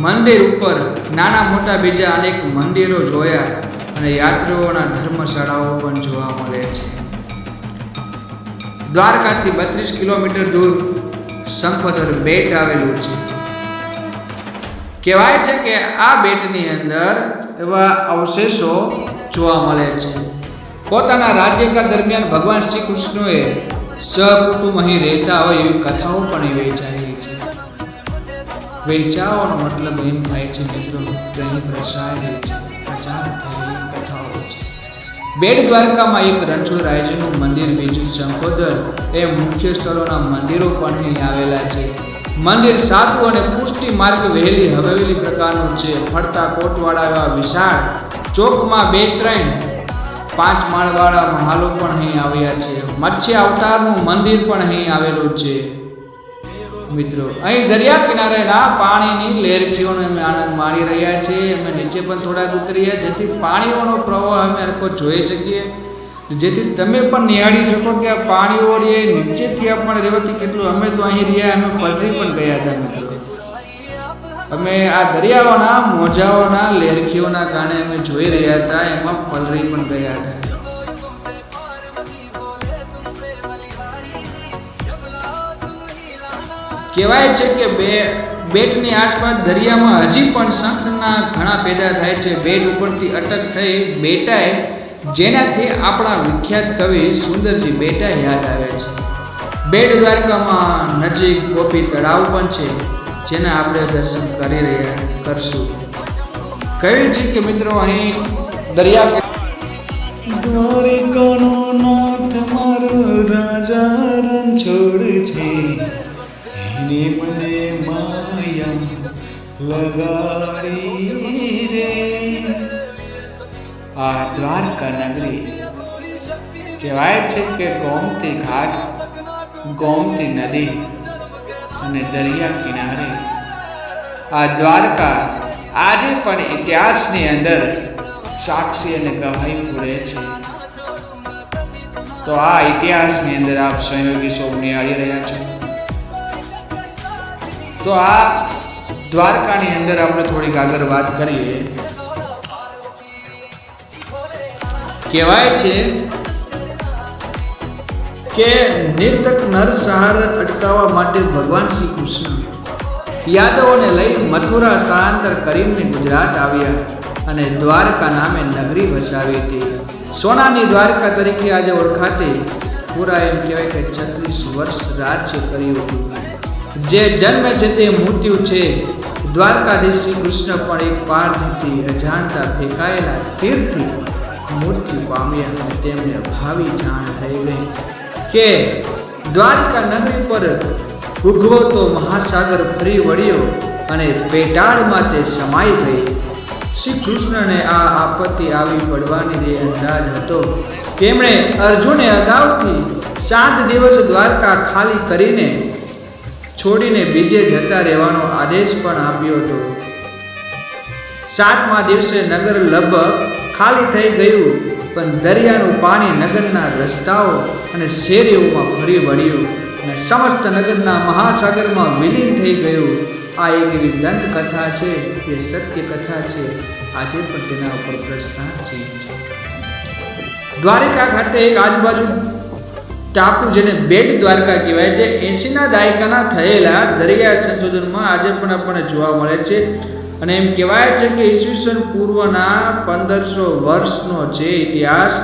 મંદિર ઉપર નાના મોટા બીજા અનેક મંદિરો જોયા અને યાત્રીઓના ધર્મશાળાઓ પણ જોવા મળે છે. દ્વારકાથી 32 કિલોમીટર દૂર શંખોદર બેટ આવેલું છે. કહેવાય છે કે આ બેટની અંદર એવા અવશેષો જોવા મળે છે. પોતાના રાજ્યકાળ દરમિયાન ભગવાન શ્રી કૃષ્ણએ સહકુટુંબ અહીં રહેતા હોય એવી કથાઓ પણ વેચાયેલી છે. વેચાવાનો મતલબ એમ થાય છે મિત્રો કે અહીં પ્રસારેલી છે, પ્રચાર થયેલી કથાઓ છે. બેટ દ્વારકામાં એક રણછોડરાયજીનું મંદિર, બીજું શંખોદર એ મુખ્ય સ્થળોના મંદિરો પણ અહીં આવેલા છે. મંદિર સાધુ અને પુષ્ટિ માર્ગ વહેલી હવેલી પ્રકારનું છે. ફરતા કોટવાળા એવા વિશાળ ચોકમાં 2-3 5 માળવાળા મહાલો પણ અહીં આવ્યા છે. મત્સ્ય અવતારનું મંદિર પણ અહીં આવેલું છે. મિત્રો અહીં દરિયા કિનારેના પાણીની લહેરખીઓનો અમે આનંદ માણી રહ્યા છીએ. અમે નીચે પણ થોડાક ઉતરીએ જેથી પાણીઓનો પ્રવાહ અમે હરખો જોઈ શકીએ, જેથી તમે પણ નિહાળી શકો કે આ પાણીઓ રે નીચેથી આપણને રહેવાથી કેટલું. અમે તો અહીં રહ્યા, અમે પલરી પણ ગયા હતા મિત્રો. અમે આ દરિયાઓના મોજાઓના લહેરખીઓના કારણે અમે જોઈ રહ્યા હતા, એમાં પલરી પણ ગયા હતા. કહેવાય છે કે બેટની આસપાસ દરિયામાં હજી પણ શંખના ઘણા પેદા થાય છે. બેટ ઉપરથી અટક થઈ બેટાય, જેનાથી આપણા વિખ્યાત કવિ સુંદરજી બેટા યાદ આવે છે. બેટ દ્વારકામાં નજીક ગોપી તળાવ પણ છે, જેના આપણે દર્શન કરશું. કહ્યું છે કે મિત્રો અહીં દરિયા દ્વારિકાનો નાથ મારો રાજા રણછોડ છે, એને મને માયા લગાડી રે. આ દ્વારકા નગરી કહેવાય છે કે ગોમતી ઘાટ, ગોમતી નદી અને દરિયા કિનારે આ દ્વારકા આજે પણ ઇતિહાસની અંદર સાક્ષી અને ગવાહી પૂરે છે. તો આ ઇતિહાસની અંદર આપ સહયોગી સૌ નિહાળી રહ્યા છો. તો આ દ્વારકાની અંદર આપણે થોડીક આગળ વાત કરીએ. કહેવાય છે કે નિર્તક નરસંહાર અટકાવવા માટે ભગવાન શ્રી કૃષ્ણ યાદવોને લઈ મથુરા સ્થળાંતર કરીને ગુજરાત આવ્યા અને દ્વારકા નામે નગરી વસાવી હતી. સોનાની દ્વારકા તરીકે આજે ઓળખાતી પૂરા એમ કહેવાય કે 36 વર્ષ રાજ્ય કર્યું હતું. જે જન્મે છે તે મૃત્યુ છે. દ્વારકાધીશ શ્રી કૃષ્ણ પણ એક પારથી અજાણતા ફેંકાયેલા તીરથી મૃત્યુ પામ્યા અને તેમને ભાવિ જાણ થઈ ગઈ. કે દ્વારકા નગરી પર ઉગવતો મહાસાગર ફરી વળ્યો અને પેટાળમાં તે સમાઈ ગઈ. શ્રી કૃષ્ણને આ આપત્તિ આવી પડવાની જે અંદાજ હતો, તેમણે અર્જુને અગાઉથી 7 દિવસ દ્વારકા ખાલી કરીને છોડીને બીજે જતા રહેવાનો આદેશ પણ આપ્યો હતો. 7મા દિવસે નગર લગભગ ખાલી થઈ ગયું, પણ દરિયાનું પાણી નગરના રસ્તાઓ અને શેરીઓમાં ફરી વળ્યું અને સમસ્ત નગરના મહાસાગરમાં વિલીન થઈ ગયું. આ એક એવી દંત કથા છે, તે સત્ય કથા છે. આજે પણ તેના ઉપર પ્રશ્નાર્થ છે. દ્વારકા ખાતે એક આજુબાજુ ટાપુ, જેને બેટ દ્વારકા કહેવાય છે, 80ના દાયકાના થયેલા દરિયા સંશોધનમાં આજે પણ આપણને જોવા મળે છે. અને એમ કહેવાય છે કે ઈસવીસન પૂર્વના 1500 વર્ષનો છે ઇતિહાસ.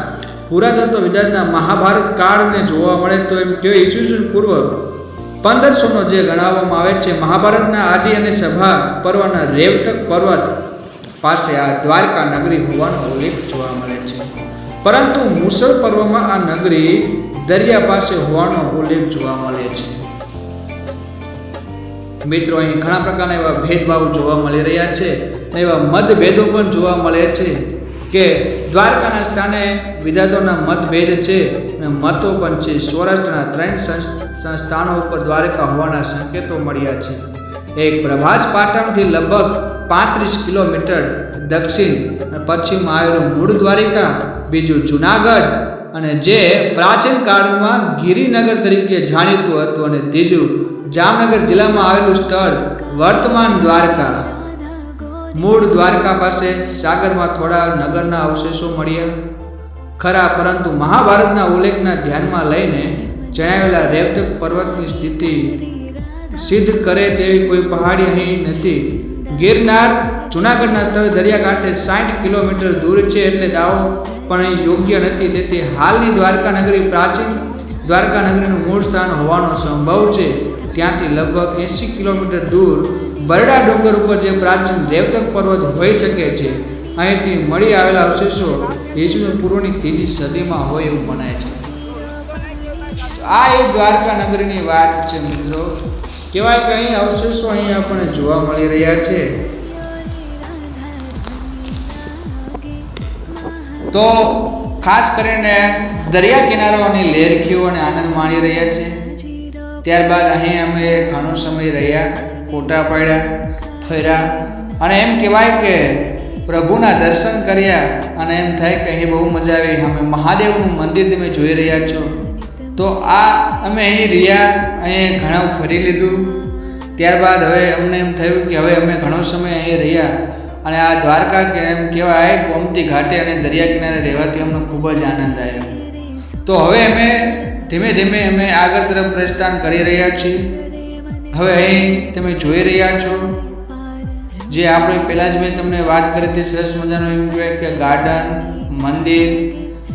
પુરાતત્વ વિદ્યાના મહાભારત કાળને જોવા મળે તો એમ કહેવાય ઈસવીસન પૂર્વ 1500નો જે ગણાવવામાં આવે છે. મહાભારતના આદિ અને સભા પર્વના રેવતક પર્વત પાસે આ દ્વારકા નગરી હોવાનો ઉલ્લેખ જોવા મળે છે. પરંતુ મુસળ પર્વમાં આ નગરી દરિયા પાસે હોવાનો ઉલ્લેખ જોવા મળે છે. મિત્રો, અહીં ઘણા પ્રકારના એવા ભેદભાવ જોવા મળી રહ્યા છે, એવા મતભેદો પણ જોવા મળે છે કે દ્વારકાના સ્થાને વિધાતાઓના મતભેદ છે અને મતો પણ છે. સૌરાષ્ટ્રના 3 સ્થાનો ઉપર દ્વારકા હોવાના સંકેતો મળ્યા છે. એક પ્રભાસ પાટણથી લગભગ 35 કિલોમીટર દક્ષિણ અને પશ્ચિમમાં આવેલું મૂળ દ્વારિકા, બીજું જુનાગઢ અને જે પ્રાચીન કાળમાં ગિરિનગર તરીકે જાણીતું હતું, અને ત્રીજું જામનગર જિલ્લામાં આવેલું સ્થળ વર્તમાન દ્વારકા. મૂળ દ્વારકા પાસે સાગરમાં થોડા નગરના અવશેષો મળ્યા ખરા, પરંતુ મહાભારતના ઉલ્લેખના ધ્યાનમાં લઈને જણાવેલા રેવતક પર્વતની સ્થિતિ સિદ્ધ કરે તેવી કોઈ પહાડી અહીં નથી. ગિરનાર જૂનાગઢના સ્થળે દરિયાકાંઠે 60 કિલોમીટર દૂર છે, એટલે દાવો પણ અહીં યોગ્ય નથી. તેથી હાલની દ્વારકા નગરી પ્રાચીન દ્વારકા નગરીનું મૂળ સ્થાન હોવાનો સંભવ છે. ત્યાંથી લગભગ 80 કિલોમીટર દૂર બરડા ડુંગર ઉપર જે પ્રાચીન રેવતક પર્વત હોઈ શકે છે. અહીંથી મળી આવેલા અવશેષો ઈસવી પૂર્વની 3જી સદીમાં હોય એવું મનાય છે. આ એક દ્વારકા નગરીની વાત છે મિત્રો. કહેવાય કે અહીં અવશેષો અહીં આપણને જોવા મળી રહ્યા છે. તો ખાસ કરીને દરિયા કિનારાઓની લેરખીઓને આનંદ માણી રહ્યા છે. ત્યારબાદ અહીં અમે ઘણો સમય રહ્યા, ફોટા પાડ્યા, ફર્યા અને એમ કહેવાય કે પ્રભુના દર્શન કર્યા અને એમ થાય કે અહીં બહુ મજા આવી. અમે મહાદેવનું મંદિર તમે જોઈ રહ્યા છો. તો આ અમે અહીં રહ્યા, અહીં ઘણું ફરી લીધું. ત્યારબાદ હવે અમને એમ થયું કે હવે અમે ઘણો સમય અહીં રહ્યા અને આ દ્વારકા કે એમ કહેવાય ગોમતી ઘાટે અને દરિયા કિનારે રહેવાથી અમને ખૂબ જ આનંદ આવ્યો. તો હવે અમે ધીમે ધીમે અમે આગળ તરફ પ્રસ્થાન કરી રહ્યા છીએ. હવે અહીં તમે જોઈ રહ્યા છો જે આપણે પહેલાં જ મેં તમને વાત કરી હતી, સરસ મજાનું એમ કહેવાય કે ગાર્ડન, મંદિર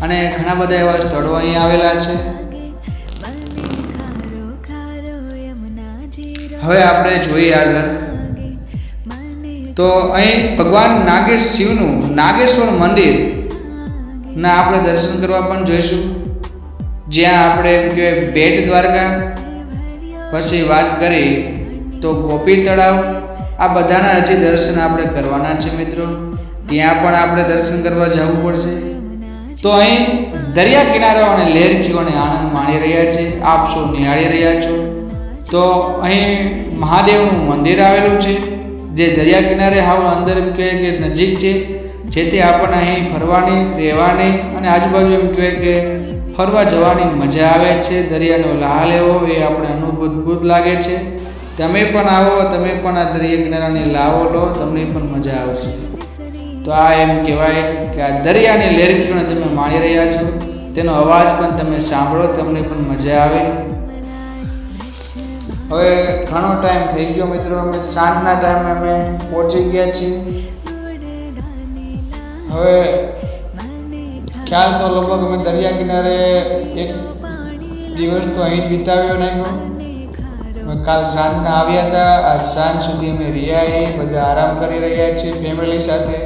અને ઘણા બધા એવા સ્થળો અહીં આવેલા છે. હવે આપણે જોઈએ આગળ. તો અહીં ભગવાન નાગેશ શિવનું નાગેશ્વર મંદિર ના આપણે દર્શન કરવા પણ જઈશું, જ્યાં આપણે એમ કહેવાય બેટ દ્વારકા, પછી વાત કરી તો ગોપી તળાવ, આ બધાના હજી દર્શન આપણે કરવાના છે મિત્રો. ત્યાં પણ આપણે દર્શન કરવા જવું પડશે. તો અહીં દરિયા કિનારાઓ અને લેરખીઓને આનંદ માણી રહ્યા છે, આપ સૌ નિહાળી રહ્યા છો. તો અહીં મહાદેવનું મંદિર આવેલું છે, જે દરિયા કિનારે હાવ અંદર એમ કહેવાય કે નજીક છે, જેથી આપણને અહીં ફરવાની, રહેવાની અને આજુબાજુ એમ કહેવાય કે ફરવા જવાની મજા આવે છે. દરિયાનો લહાવ લેવો એ આપણે અનુભૂત લાગે છે. તમે પણ આવો, તમે પણ આ દરિયા કિનારાની લાવો લો, તમને પણ મજા આવશે. તો આ એમ કહેવાય કે આ દરિયાની લેરખીઓને તમે માણી રહ્યા છો, તેનો અવાજ પણ તમે સાંભળો, તમને પણ મજા આવે. હવે ઘણો ટાઈમ થઈ ગયો મિત્રો, અમે સાંજના ટાઈમે અમે પહોંચી ગયા છીએ. હવે ખ્યાલ તો લગભગ અમે દરિયા કિનારે એક દિવસ તો અહીં જ વિતાવ્યો નાખ્યો. અમે કાલ સાંજના આવ્યા હતા, આજ સાંજ સુધી અમે રહ્યા, બધા આરામ કરી રહ્યા છીએ ફેમિલી સાથે.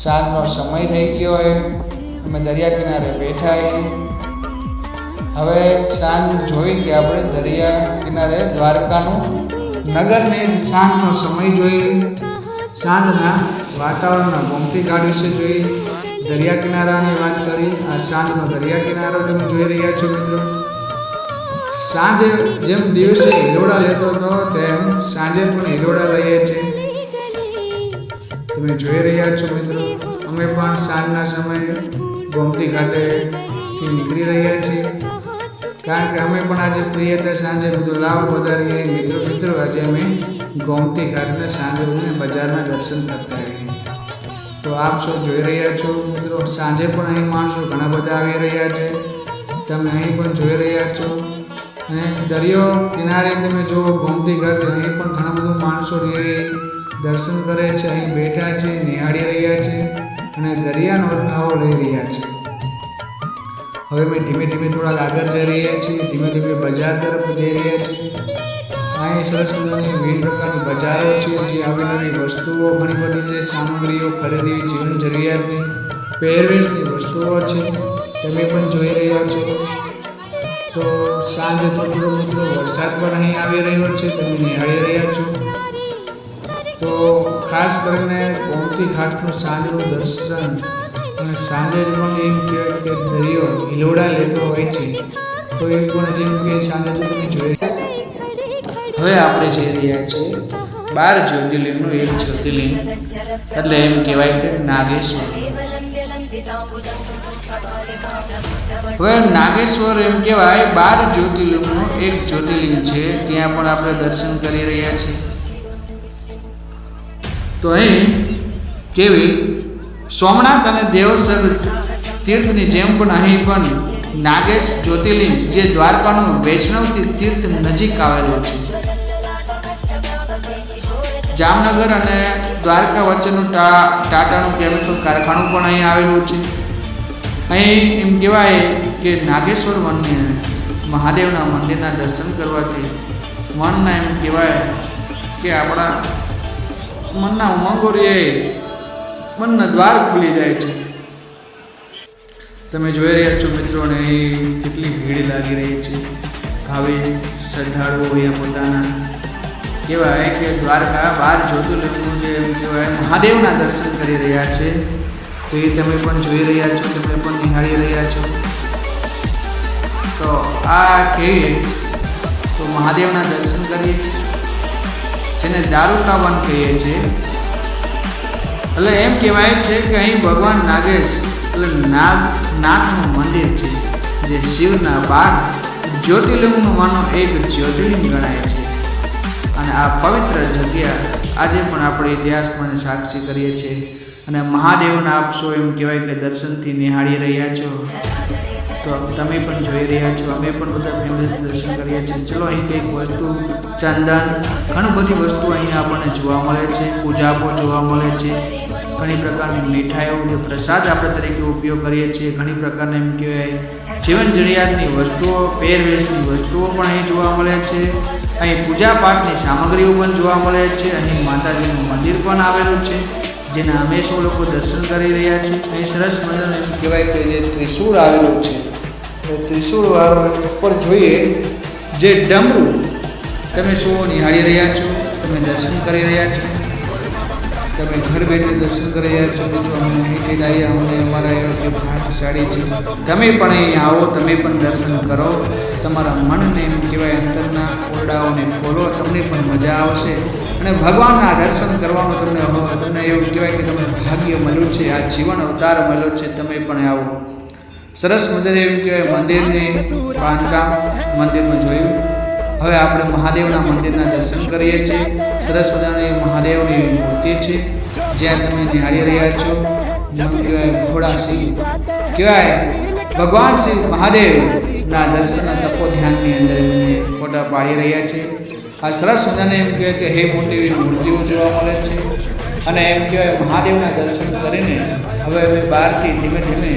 સાંજનો સમય થઈ ગયો હોય, અમે દરિયા કિનારે બેઠા હવે સાંજ જોઈ કે આપણે દરિયા કિનારે દ્વારકાનું નગરની સાંજનો સમય જોઈ, સાંજના વાતાવરણના ગોમતી ઘાટ વિશે જોઈ, દરિયા કિનારાની વાત કરી. આ સાંજનો દરિયા કિનારો તમે જોઈ રહ્યા છો મિત્રો. સાંજે જેમ દિવસે હિલોડા લેતો હતો તેમ સાંજે પણ હિલોડા લઈએ છીએ. તમે જોઈ રહ્યા છો મિત્રો, અમે પણ સાંજના સમયે ગોમતી ઘાટેથી નીકળી રહ્યા છીએ, કારણ કે અમે પણ આજે પ્રિય હતા સાંજે બધું લાવો વધારીએ મિત્રો આજે અમે ગોમતી ઘાટને સાંજે બજારના દર્શન કરતા રહીએ. તો આપ સૌ જોઈ રહ્યા છો મિત્રો, સાંજે પણ અહીં માણસો ઘણા બધા આવી રહ્યા છે, તમે અહીં પણ જોઈ રહ્યા છો. અને દરિયો કિનારે તમે જુઓ ગોમતી ઘાટ, અહીં પણ ઘણા બધા માણસો દર્શન કરે છે, અહીં બેઠા છે, નિહાળી રહ્યા છે અને દરિયાનો લાવો લઈ રહ્યા છે. હવે અમે ધીમે ધીમે થોડાક આગળ જઈ રહ્યા છીએ, ધીમે ધીમે બજાર તરફ જઈ રહ્યા છીએ. અહીં સરસ મજાની વિવિધ પ્રકારની બજારો છે, જે આવેલી વસ્તુઓ ઘણી બધી છે, સામગ્રીઓ ખરીદી, જીવન જરૂરિયાતની, પહેરવેશની વસ્તુઓ છે, તમે પણ જોઈ રહ્યા છો. તો સાંજે થોડો મિત્રો વરસાદ પણ અહીં આવી રહ્યો છે, તમે નિહાળી રહ્યા છો. તો ખાસ કરીને ગોમતી ઘાટનું સાંજનું દર્શન, અને સાંજે પણ એમ કહેવાય કે દરિયો હિલોડા લેતો હોય છે, તો એ પણ જેમ કે સાંજે તો તમે જોઈ. હવે આપણે જઈ રહ્યા છીએ 12 જ્યોતિર્લિંગનું એક જ્યોતિર્લિંગ, એટલે એમ કહેવાય કે નાગેશ્વર. હવે નાગેશ્વર એમ કહેવાય 12 જ્યોતિર્લિંગનું એક જ્યોતિર્લિંગ છે, ત્યાં પણ આપણે દર્શન કરી રહ્યા છીએ. તો અહીં કેવી સોમનાથ અને દેવસર તીર્થની જેમ પણ અહીં પણ નાગેશ જ્યોતિર્લિંગ, જે દ્વારકાનું વૈષ્ણવ તીર્થ નજીક આવેલું છે. જામનગર અને દ્વારકા વચ્ચેનું ટાટાનું કેમિકલ કારખાનું પણ અહીં આવેલું છે. અહીં એમ કહેવાય કે નાગેશ્વર મહાદેવના મંદિરના દર્શન કરવાથી મનના એમ કહેવાય કે આપણા મનના ઉમંગોરીએ મનના દ્વાર ખુલી જાય છે. તમે જોઈ રહ્યા છો મિત્રો, ને કેટલી ભીડ લાગી રહી છે. હવે શ્રદ્ધાળુઓ અહીંયા પોતાના કહેવાય કે દ્વારકા 12 જ્યોતિર્લિંગનું જે એમ કહેવાય મહાદેવના દર્શન કરી રહ્યા છે. તો એ તમે પણ જોઈ રહ્યા છો, તમે પણ નિહાળી રહ્યા છો. તો આ કહીએ તો મહાદેવના દર્શન કરીએ, જેને દારૂકા વન કહીએ છીએ. એટલે એમ કહેવાય છે કે અહીં ભગવાન નાગેશ એટલે નાગનાથનું મંદિર છે, જે શિવના 12 જ્યોતિર્લિંગમાંનો એક જ્યોતિર્લિંગ ગણાય છે. અને આ પવિત્ર જગ્યા આજે પણ આપણે ઇતિહાસમાં સાક્ષી કરીએ છીએ. અને મહાદેવના આપ સૌ એમ કહેવાય કે દર્શનથી નિહાળી રહ્યા છો. તો તમે પણ જોઈ રહ્યા છો, અમે પણ બધા ફેમિલીથી દર્શન કરીએ છીએ. ચલો અહીં કંઈક વસ્તુ, ચંદન, ઘણી બધી વસ્તુ અહીંયા આપણને જોવા મળે છે, પૂજાપો જોવા મળે છે, ઘણી પ્રકારની મીઠાઈઓ, જે પ્રસાદ આપણે તરીકે ઉપયોગ કરીએ છીએ, ઘણી પ્રકારના એમ કહેવાય જીવન જરૂરિયાતની વસ્તુઓ, પહેરવેશની વસ્તુઓ પણ અહીં જોવા મળે છે. અહીં પૂજા પાઠની સામગ્રીઓ પણ જોવા મળે છે. અહીં માતાજીનું મંદિર પણ આવેલું છે, જેના અમે સૌ લોકો દર્શન કરી રહ્યા છીએ. અહીં સરસ મજાનું એમ કહેવાય કે જે ત્રિશૂળ આવેલું છે, ત્રિશૂળ ઉપર જોઈએ જે ડમરું, તમે શું નિહાળી રહ્યા છો, તમે દર્શન કરી રહ્યા છો, તમે ઘર બેઠે દર્શન કરી રહ્યા છો. મિત્રો અમને મીઠી લાવી, અમને અમારા એવા ભાગ્યશાળી છે. તમે પણ અહીં આવો, તમે પણ દર્શન કરો, તમારા મનને એમ કહેવાય અંતરના ઓરડાઓને ખોલો, તમને પણ મજા આવશે. અને ભગવાનના દર્શન કરવાનું તમને એવું કહેવાય કે તમને ભાગ્ય મળ્યું છે, આ જીવન અવતાર મળ્યો છે. તમે પણ આવો. સરસ મજાને એમ કહેવાય મંદિરને બાંધકામ મંદિરમાં જોયું. હવે આપણે મહાદેવના મંદિરના દર્શન કરીએ છીએ. સરસ મજાની મહાદેવની મૂર્તિ છે, જ્યાં તમે નિહાળી રહ્યા છો. કહેવાય ઘોડા સિંહ કહેવાય ભગવાન શ્રી મહાદેવના દર્શનના તપો ધ્યાનની અંદર ફોટા પાડી રહ્યા છે. આ સરસ મજાને એમ કહેવાય કે હે મોટી એવી મૂર્તિઓ જોવા મળે છે. અને એમ કહેવાય મહાદેવના દર્શન કરીને હવે અમે બહારથી ધીમે ધીમે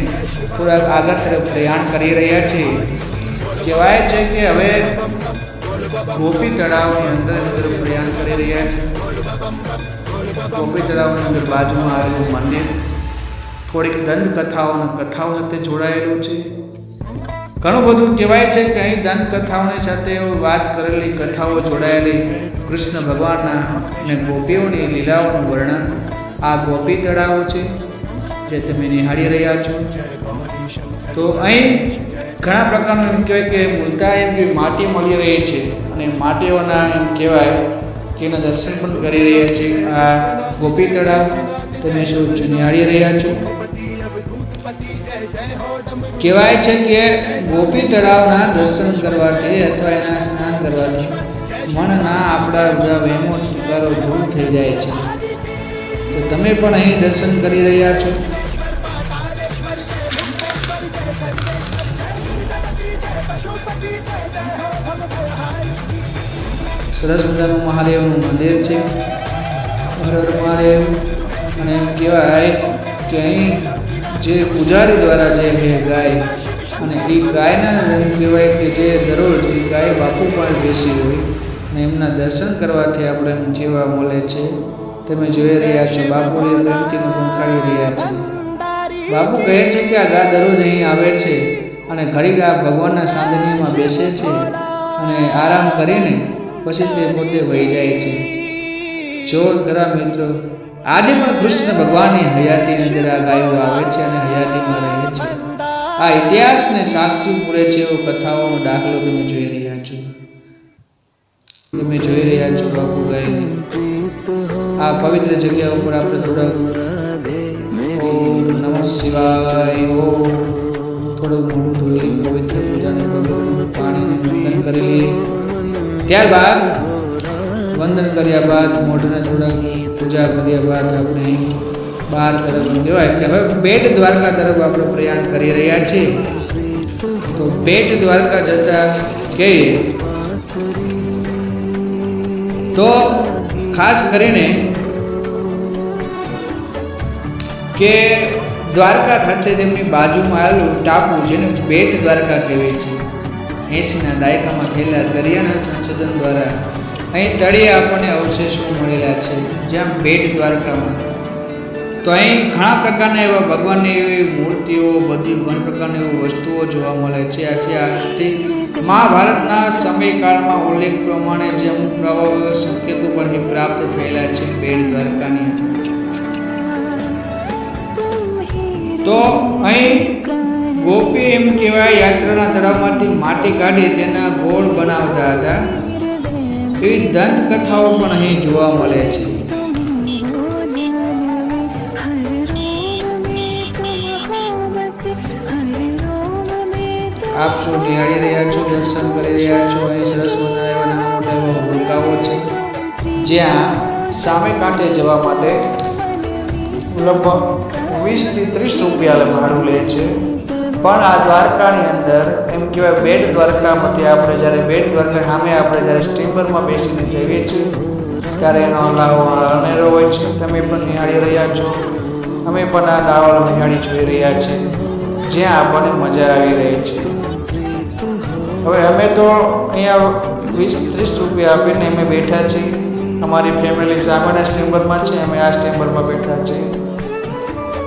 થોડાક આગળ તરફ પ્રયાણ કરી રહ્યા છીએ. કહેવાય છે કે હવે ગોપી તળાવની અંદર પ્રયાણ કરી રહ્યા છે. ગોપી તળાવની અંદર બાજુમાં આવેલું મંદિર થોડીક દંત કથાઓ સાથે જોડાયેલું છે. ઘણું બધું કહેવાય છે કે અહીં દંત કથાઓની સાથે વાત કરેલી કથાઓ જોડાયેલી કૃષ્ણ ભગવાનના અને ગોપીઓની લીલાઓનું વર્ણન આ ગોપી તળાવ છે જે તમે નિહાળી રહ્યા છો. તો અહીં ઘણા પ્રકારનું એમ કહેવાય કે મૂલતા એમ કે માટી મળી રહી છે અને માટીઓના એમ કહેવાય કે એના દર્શન પણ કરી રહ્યા છે. આ ગોપી તળાવ તમે શું નિહાળી રહ્યા છો. કહેવાય છે કે ગોપી તળાવના દર્શન કરવાથી અથવા એના સ્નાન કરવાથી મનના આપણા બધા વહેમો છુટકારો દૂર થઈ જાય છે. તો તમે પણ અહીં દર્શન કરી રહ્યા છો. સરસ મજાનું મહાદેવનું મંદિર છે. હર હર મહાદેવ. અને એમ કહેવાય કે અહીં જે પૂજારી દ્વારા જે છે ગાય, અને એ ગાયના એમ કહેવાય કે જે દરરોજ એ ગાય બાપુ પણ બેસી હોય અને એમના દર્શન કરવાથી આપણે એમ જીવવા મળે છે. તમે જોઈ રહ્યા છો બાપુ એ પ્રેમથી પંખાળી રહ્યા છે. બાપુ કહે છે કે આ ગા દરરોજ અહીં આવે છે અને ઘડી ગા ભગવાનના સાંદનીમાં બેસે છે અને આરામ કરીને પછી તે પોતે વહી જાય છે. જો ખરા મિત્રો, આજે પણ કૃષ્ણ ભગવાનની હયાતીની અંદર આ ગાયો આવે છે અને હયાતીમાં રહે છે. આ ઇતિહાસને સાક્ષી પૂરે છે એવો કથાઓનો દાખલો તમે જોઈ રહ્યા છો. તમે જોઈ રહ્યા છો બાપુ ગાયને આ પવિત્ર જગ્યા ઉપર આપણે થોડાક ઓમ નમઃ શિવાય ઓમ થોડું મોઢું ધોઈ પવિત્ર પૂજાને પાણીને વંદન કરી લઈએ. ત્યારબાદ વંદન કર્યા બાદ મોઢને થોડાક પૂજા કર્યા બાદ આપણે બહાર તરફ કહેવાય કે હવે બેટ દ્વારકા તરફ આપણે પ્રયાણ કરી રહ્યા છીએ. તો બેટ દ્વારકા જતા કહીએ તો ખાસ કરીને કે દ્વારકા ખાતે તેમની બાજુમાં આવેલું ટાપુ જેને બેટ દ્વારકા કહેવાય છે. 80ના દાયકામાં થયેલા દરિયાના સંશોધન દ્વારા અહીં તળિયે આપણને અવશેષો મળેલા છે જ્યાં બેટ દ્વારકામાં. તો અહીં ઘણા પ્રકારના એવા ભગવાનની એવી મૂર્તિઓ, બધી ઘણા પ્રકારની એવી વસ્તુઓ જોવા મળે છે. આજથી મહાભારતના સમયકાળમાં ઉલ્લેખ પ્રમાણે જે અમુક સંકેતો પરથી પ્રાપ્ત થયેલા છે બેટ દ્વારકાની. તો અહીં ગોપી એમ કહેવાય યાત્રાના તળાવમાંથી માટી કાઢી તેના ગોળ બનાવતા હતા. એવી દંત કથાઓ પણ અહીં જોવા મળે છે. આપ શું નિહાળી રહ્યા છો, દર્શન કરી રહ્યા છો. અહીં સરસ મજાના એવા નાના મોટા એવા હોલકાઓ છે જ્યાં સામે કાંઠે જવા માટે લગભગ 20 થી 30 રૂપિયા ભાડું લે છે. પણ આ દ્વારકાની અંદર એમ કહેવાય બેટ દ્વારકામાંથી આપણે જ્યારે બેટ દ્વારકા સામે આપણે જ્યારે સ્ટીમરમાં બેસીને જઈએ છીએ ત્યારે એનો લાવો અનેરો હોય છે. તમે પણ નિહાળી રહ્યા છો, અમે પણ આ લાવો નિહાળી જોઈ રહ્યા છીએ જ્યાં આપણને મજા આવી રહી છે. હવે અમે તો અહીંયા 20-30 રૂપિયા આપીને અમે બેઠા છીએ. અમારી ફેમિલી સામેના સ્ટીમરમાં છે, અમે આ સ્ટીમરમાં બેઠા છીએ.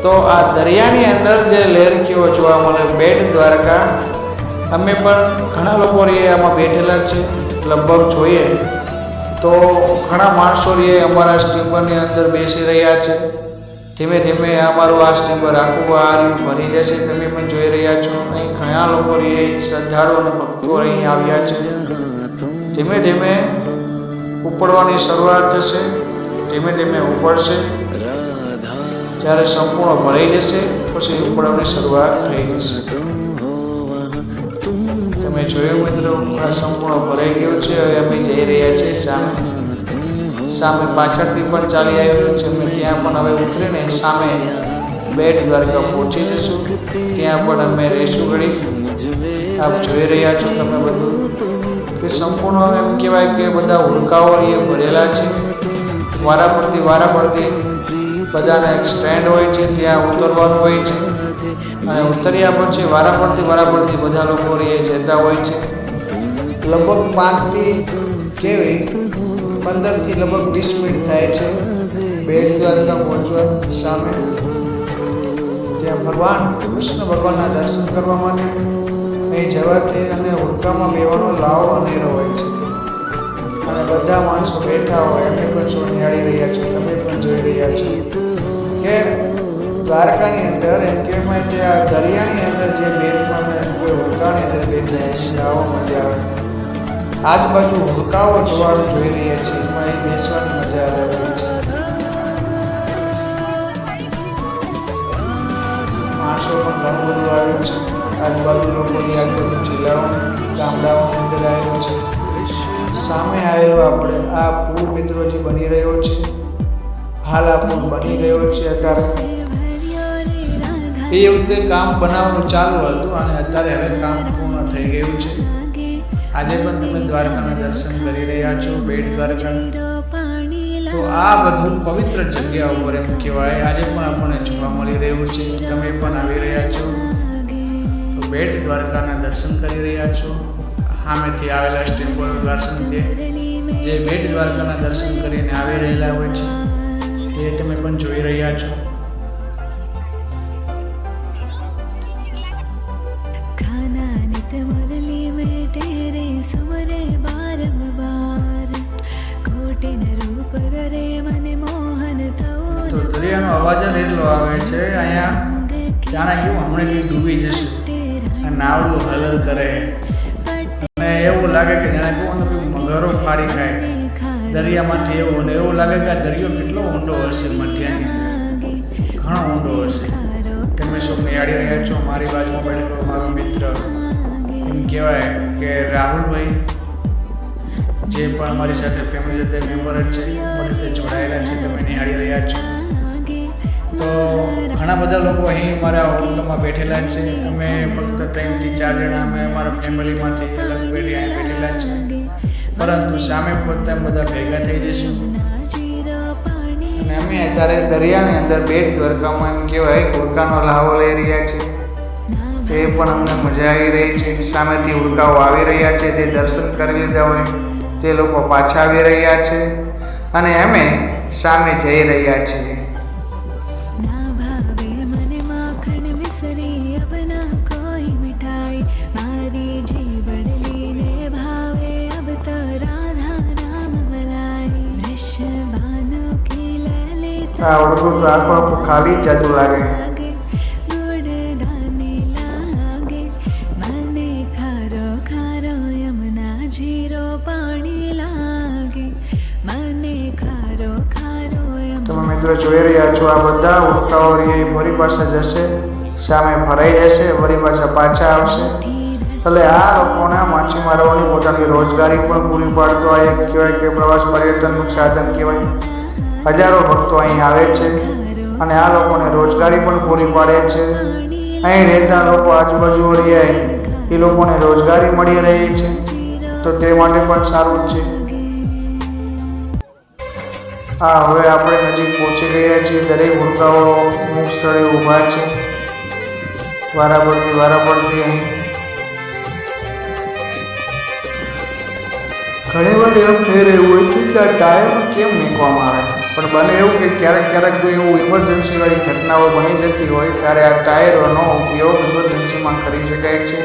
તો આ દરિયાની અંદર જે લહેરકીઓ જોવા મળે બેટ દ્વારકા, અમે પણ ઘણા લોકો આમાં બેઠેલા છે. લગભગ જોઈએ તો ઘણા માણસો અમારા સ્ટીમરની અંદર બેસી રહ્યા છે. ધીમે ધીમે અમારું આ સ્ટીમર આખું આ ભરી જશે. તમે પણ જોઈ રહ્યા છો અહીં ઘણા લોકો શ્રદ્ધાળુ અને ભક્તો અહીં આવ્યા છે. ધીમે ધીમે ઉપડવાની શરૂઆત થશે, ધીમે ધીમે ઉપડશે. જ્યારે સંપૂર્ણ ભરાઈ જશે પછી ઉપડવાની શરૂઆત થઈ જશે. તમે જોયું મિત્રો, આ સંપૂર્ણ ભરાઈ ગયું છે. હવે અમે જઈ રહ્યા છીએ સામે પાછળથી પણ ચાલી આવ્યું છે. અમે ત્યાં પણ હવે ઉતરીને સામે બેટ દ્વારકા પહોંચી જશું. ત્યાં પણ અમે રહીશું ઘડી. આપ જોઈ રહ્યા છો તમે બધું કે સંપૂર્ણ એમ કહેવાય કે બધા ઉડકાઓ એ ભરેલા છે. વારા પડતી બધાના એક સ્ટેન્ડ હોય છે, ત્યાં ઉતરવાનું હોય છે અને ઉતર્યા પછી વારા પડતી બધા લોકો એ જતા હોય છે. લગભગ 5 થી 15 થી લગભગ 20 મિનિટ થાય છે બેટ દ્વારકા પહોંચવા સામે. ત્યાં ભગવાન કૃષ્ણ ભગવાનના દર્શન કરવા માટે અહીં જવાથી અને હુડકામાં બેવાનો લાવો અનેરો હોય છે અને બધા માણસો બેઠા હોય એમને પણ જો નિહાળી રહ્યા છો, તમે પણ જોઈ રહ્યા છો કે દ્વારકાની અંદર એમ કહેવાય કે આ દરિયાની અંદર જે બેટમાં કોઈ હુડકાની અંદર બેઠા છે આવો મજા આવે. આજુબાજુ હુડકાઓ જોવાનું જોઈ રહ્યા છીએ, એમાં એ બેસવાની મજા આવે છે. માણસો પણ ઘણું બધું આવ્યું છે. આજુબાજુ લોકોની આજુબાજુ જિલ્લાઓ ગામડાઓની અંદર આવ્યું છે. સામે આવેલો આપણે આ પુલ મિત્રો જે બની રહ્યો છે, હાલ આ પુલ બની ગયો છે. અત્યારે એ વખતે કામ બનાવવાનું ચાલુ હતું અને અત્યારે હવે કામ પૂર્ણ થઈ ગયું છે. આજે પણ તમે દ્વારકાના દર્શન કરી રહ્યા છો, બેટ દ્વારકા. તો આ બધું પવિત્ર જગ્યા ઉપર એમ કહેવાય આજે પણ આપણને જોવા મળી રહ્યું છે. તમે પણ આવી રહ્યા છો તો બેટ દ્વારકાના દર્શન કરી રહ્યા છો. સામેથી આવેલા સ્ટેમ્પલ દર્શન છે જે બેટ દ્વારકાના દર્શન કરીને આવી રહેલા હોય છે તે તમે પણ જોઈ રહ્યા છો. તો દરિયાનો અવાજ જ એટલો આવે છે અહીંયા જાણે કેવું હમણાં કંઈ ડૂબી જશું. આ નાવડું હલલ કરે અને એવું લાગે કે જાણે કેવું કોઈ મગરો ફાડી ખાય દરિયામાંથી. એવું લાગે કે આ દરિયો કેટલો ઊંડો હશે, મધ્યની ઘણો ઊંડો હશે. તમે સૌ નિહાળી રહ્યા છો. મારી બાજુમાં બેઠેલો મારો મિત્ર એમ કહેવાય કે રાહુલભાઈ, જે પણ અમારી સાથે ફેમિલી સાથે મેમ્બર જ છે, અમારી રીતે જોડાયેલા છે, તમે નિહાળી રહ્યા છો. તો ઘણા બધા લોકો અહીં મારા હોટલમાં બેઠેલા છે. અમે ફક્ત 3 થી 4 જણા અમે અમારા ફેમિલીમાંથી અલગ પેઢી અહીં બેઠેલા છે, પરંતુ સામે પોતા બધા ભેગા થઈ જઈશું અને અમે અત્યારે દરિયાની અંદર બેટ દ્વારકામાં એમ કહેવાય હુડકાનો લાવો લઈ રહ્યા છીએ. તે પણ અમને મજા આવી રહી છે. સામેથી હુડકાઓ આવી રહ્યા છે, તે દર્શન કરી લીધા હોય તે લોકો પાછા આવી રહ્યા છે અને અમે સામે જઈ રહ્યા છીએ. આ ઓળખું તો આખું ખાલી જ જતું લાગે. તમે મિત્રો જોઈ રહ્યા છો આ બધા ઉડતાઓ ફરી પાછા જશે, સામે ભરાઈ જશે, ફરી પાછા પાછા આવશે. એટલે આ લોકોના માછીમારોની પોતાની રોજગારી પણ પૂરી પાડતો આ એક કહેવાય કે પ્રવાસ પર્યટનનું સાધન કહેવાય. હજારો ભક્તો અહીં આવે છે અને આ લોકોને રોજગારી પણ પૂરી પાડે છે. અહીં રહેતા લોકો આજુબાજુ રહે એ લોકોને રોજગારી મળી રહી છે, તો તે માટે પણ સારું છે. હા, હવે આપણે નજીક પહોંચી ગયા છીએ. દરેક હુડકાઓ અમુક સ્થળે ઊભા છે, વારાફરતી અહીં. ઘણી વાર એવું થઈ રહ્યું હોય છે કે આ ટાયર કેમ મૂકવામાં આવે, પણ બને એવું કે ક્યારેક જો એવું ઇમરજન્સીવાળી ઘટનાઓ બની જતી હોય ત્યારે આ ટાયરોનો ઉપયોગ ઇમરજન્સીમાં કરી શકાય છે.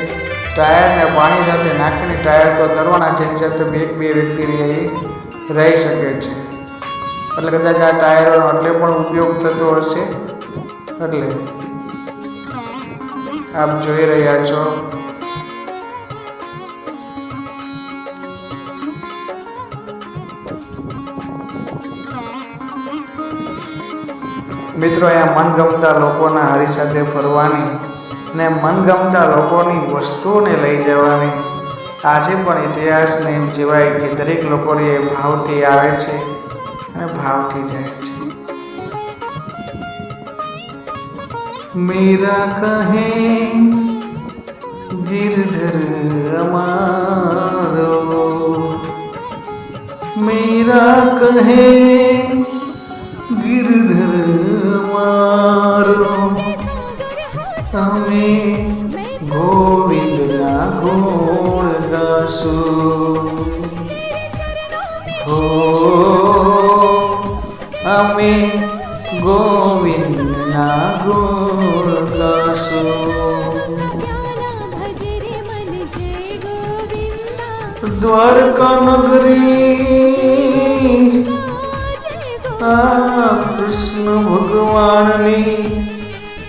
ટાયરને પાણી સાથે નાખીને ટાયર તો કરવાના છે, એની સાથે બે વ્યક્તિ રહી શકે છે. એટલે કદાચ આ ટાયરોનો એટલે પણ ઉપયોગ થતો હશે. એટલે આપ જોઈ રહ્યા છો મિત્રો, અહીંયા મનગમતા લોકોના હારી સાથે ફરવાની ને મનગમતા લોકોની વસ્તુઓને લઈ જવાની આજે પણ ઇતિહાસને એમ કહેવાય કે દરેક લોકોને ભાવથી આવે છે અને ભાવથી જાય છે. मीरा कहे गिरधर अमारो, मीरा कहे गिरधर अमारो, हमें गोविंद ना गुण गासो हो, हमें गोविंद ना गुण गासो. દ્વારકા નગરી આ કૃષ્ણ ભગવાનની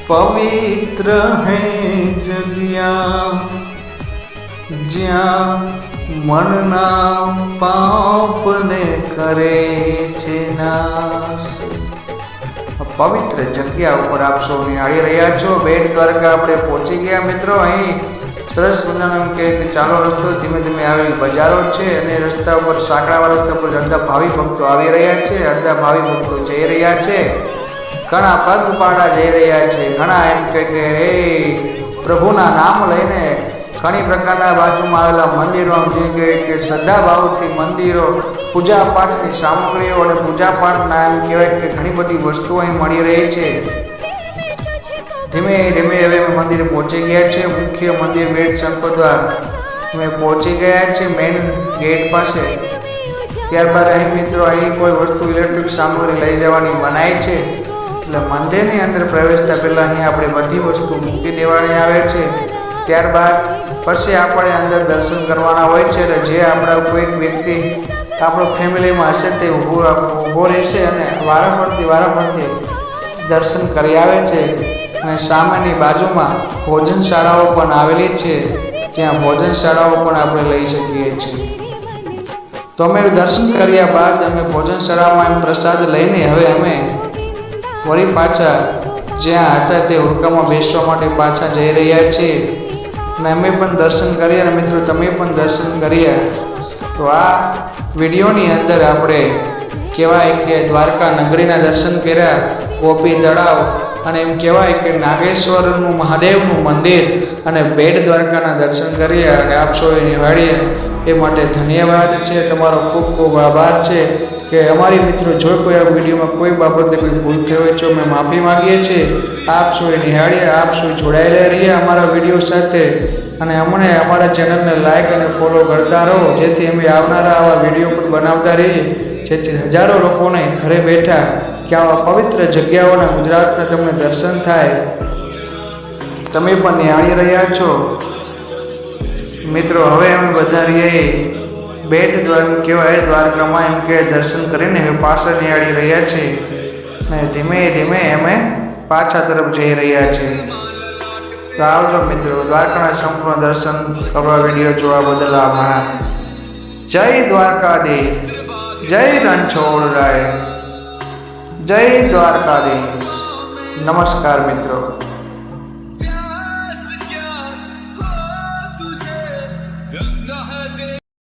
પવિત્ર હે જગ્યા, જ્યાં મનના પાપને કરે છે નાશ. પવિત્ર જગ્યા ઉપર આપ સૌ નિહાળી રહ્યા છો. બેટ દ્વારકા આપણે પહોંચી ગયા મિત્રો. અહીં સરસ મજાનો કે ચાલો રસ્તો ધીમે ધીમે આવી બજારો છે અને રસ્તા ઉપર સાંકડાવાળા રસ્તા પર અડધા ભાવિ ભક્તો આવી રહ્યા છે, અડધા ભાવિ ભક્તો જઈ રહ્યા છે, ઘણા પગપાળા જઈ રહ્યા છે, ઘણા એમ કે હે પ્રભુના નામ લઈને ઘણી પ્રકારના બાજુમાં આવેલા મંદિરો જે કે શ્રદ્ધાભાવથી મંદિરો, પૂજા પાઠની સામગ્રીઓ અને પૂજા પાઠના એમ કહેવાય કે ઘણી બધી વસ્તુઓ અહીં મળી રહી છે. ધીમે ધીમે હવે અમે મંદિરે પહોંચી ગયા છે. મુખ્ય મંદિર બેટ શંકરદ્વાર અમે પહોંચી ગયા છે મેઇન ગેટ પાસે. ત્યારબાદ અહીં મિત્રો અહીં કોઈ વસ્તુ ઇલેક્ટ્રિક સામગ્રી લઈ જવાની મનાઈ છે, એટલે મંદિરની અંદર પ્રવેશતા પહેલાં અહીં આપણે બધી વસ્તુ મૂકી દેવાની આવે છે. ત્યારબાદ પછી આપણે અંદર દર્શન કરવાના હોય છે. એટલે જે આપણા કોઈક વ્યક્તિ આપણો ફેમિલીમાં હશે તે ઊભો રહેશે અને વારાફરતી દર્શન કરી આવે છે. અને સામેની બાજુમાં ભોજનશાળાઓ પણ આવેલી છે, ત્યાં ભોજનશાળાઓ પણ આપણે લઈ શકીએ છીએ. તો અમે દર્શન કર્યા બાદ અમે ભોજનશાળામાં પ્રસાદ લઈને હવે અમે ફરી પાછા જ્યાં હતા તે હોડકામાં બેસવા માટે પાછા જઈ રહ્યા છીએ. અને અમે પણ દર્શન કર્યા અને મિત્રો તમે પણ દર્શન કર્યા. તો આ વિડીયોની અંદર આપણે કહેવાય કે દ્વારકા નગરીના દર્શન કર્યા, ગોપી તળાવ અને એમ કહેવાય કે નાગેશ્વરનું મહાદેવનું મંદિર અને બેટ દ્વારકાના દર્શન કર્યા અને આપ સૌએ નિહાળ્યા. એ માટે ધન્યવાદ છે, તમારો ખૂબ ખૂબ આભાર છે કે અમારી મિત્રો જો કોઈ આ વિડીયોમાં કોઈ બાબતે કોઈ ભૂલ થઈ હોય તો અમે માફી માગીએ છીએ. આપ સૌએ નિહાળ્યા, આપ સૌ જોડાયેલા રહ્યા અમારા વિડીયો સાથે અને અમને અમારા ચેનલને લાઇક અને ફોલો કરતા રહો, જેથી અમે આવનારા આવા વિડીયો પણ બનાવતા રહીએ, જેથી હજારો લોકોને ઘરે બેઠા કે આવા પવિત્ર જગ્યાઓના ગુજરાતના તમને દર્શન થાય. તમે પણ નિહાળી રહ્યા છો મિત્રો. હવે અમે બધા રહીએ બેટ દ્વારકા કહેવાય દ્વારકામાં એમ કે દર્શન કરીને હવે પાછા નિહાળી રહ્યા છે અને ધીમે ધીમે અમે પાછા તરફ જઈ રહ્યા છે. તો આવજો મિત્રો. દ્વારકાના સંપૂર્ણ દર્શન કરવા વિડીયો જોવા બદલ આભાર. જય દ્વારકાધીશ, જય રણછોડરાય, જય દ્વારકાધીશ. નમસ્કાર મિત્રો.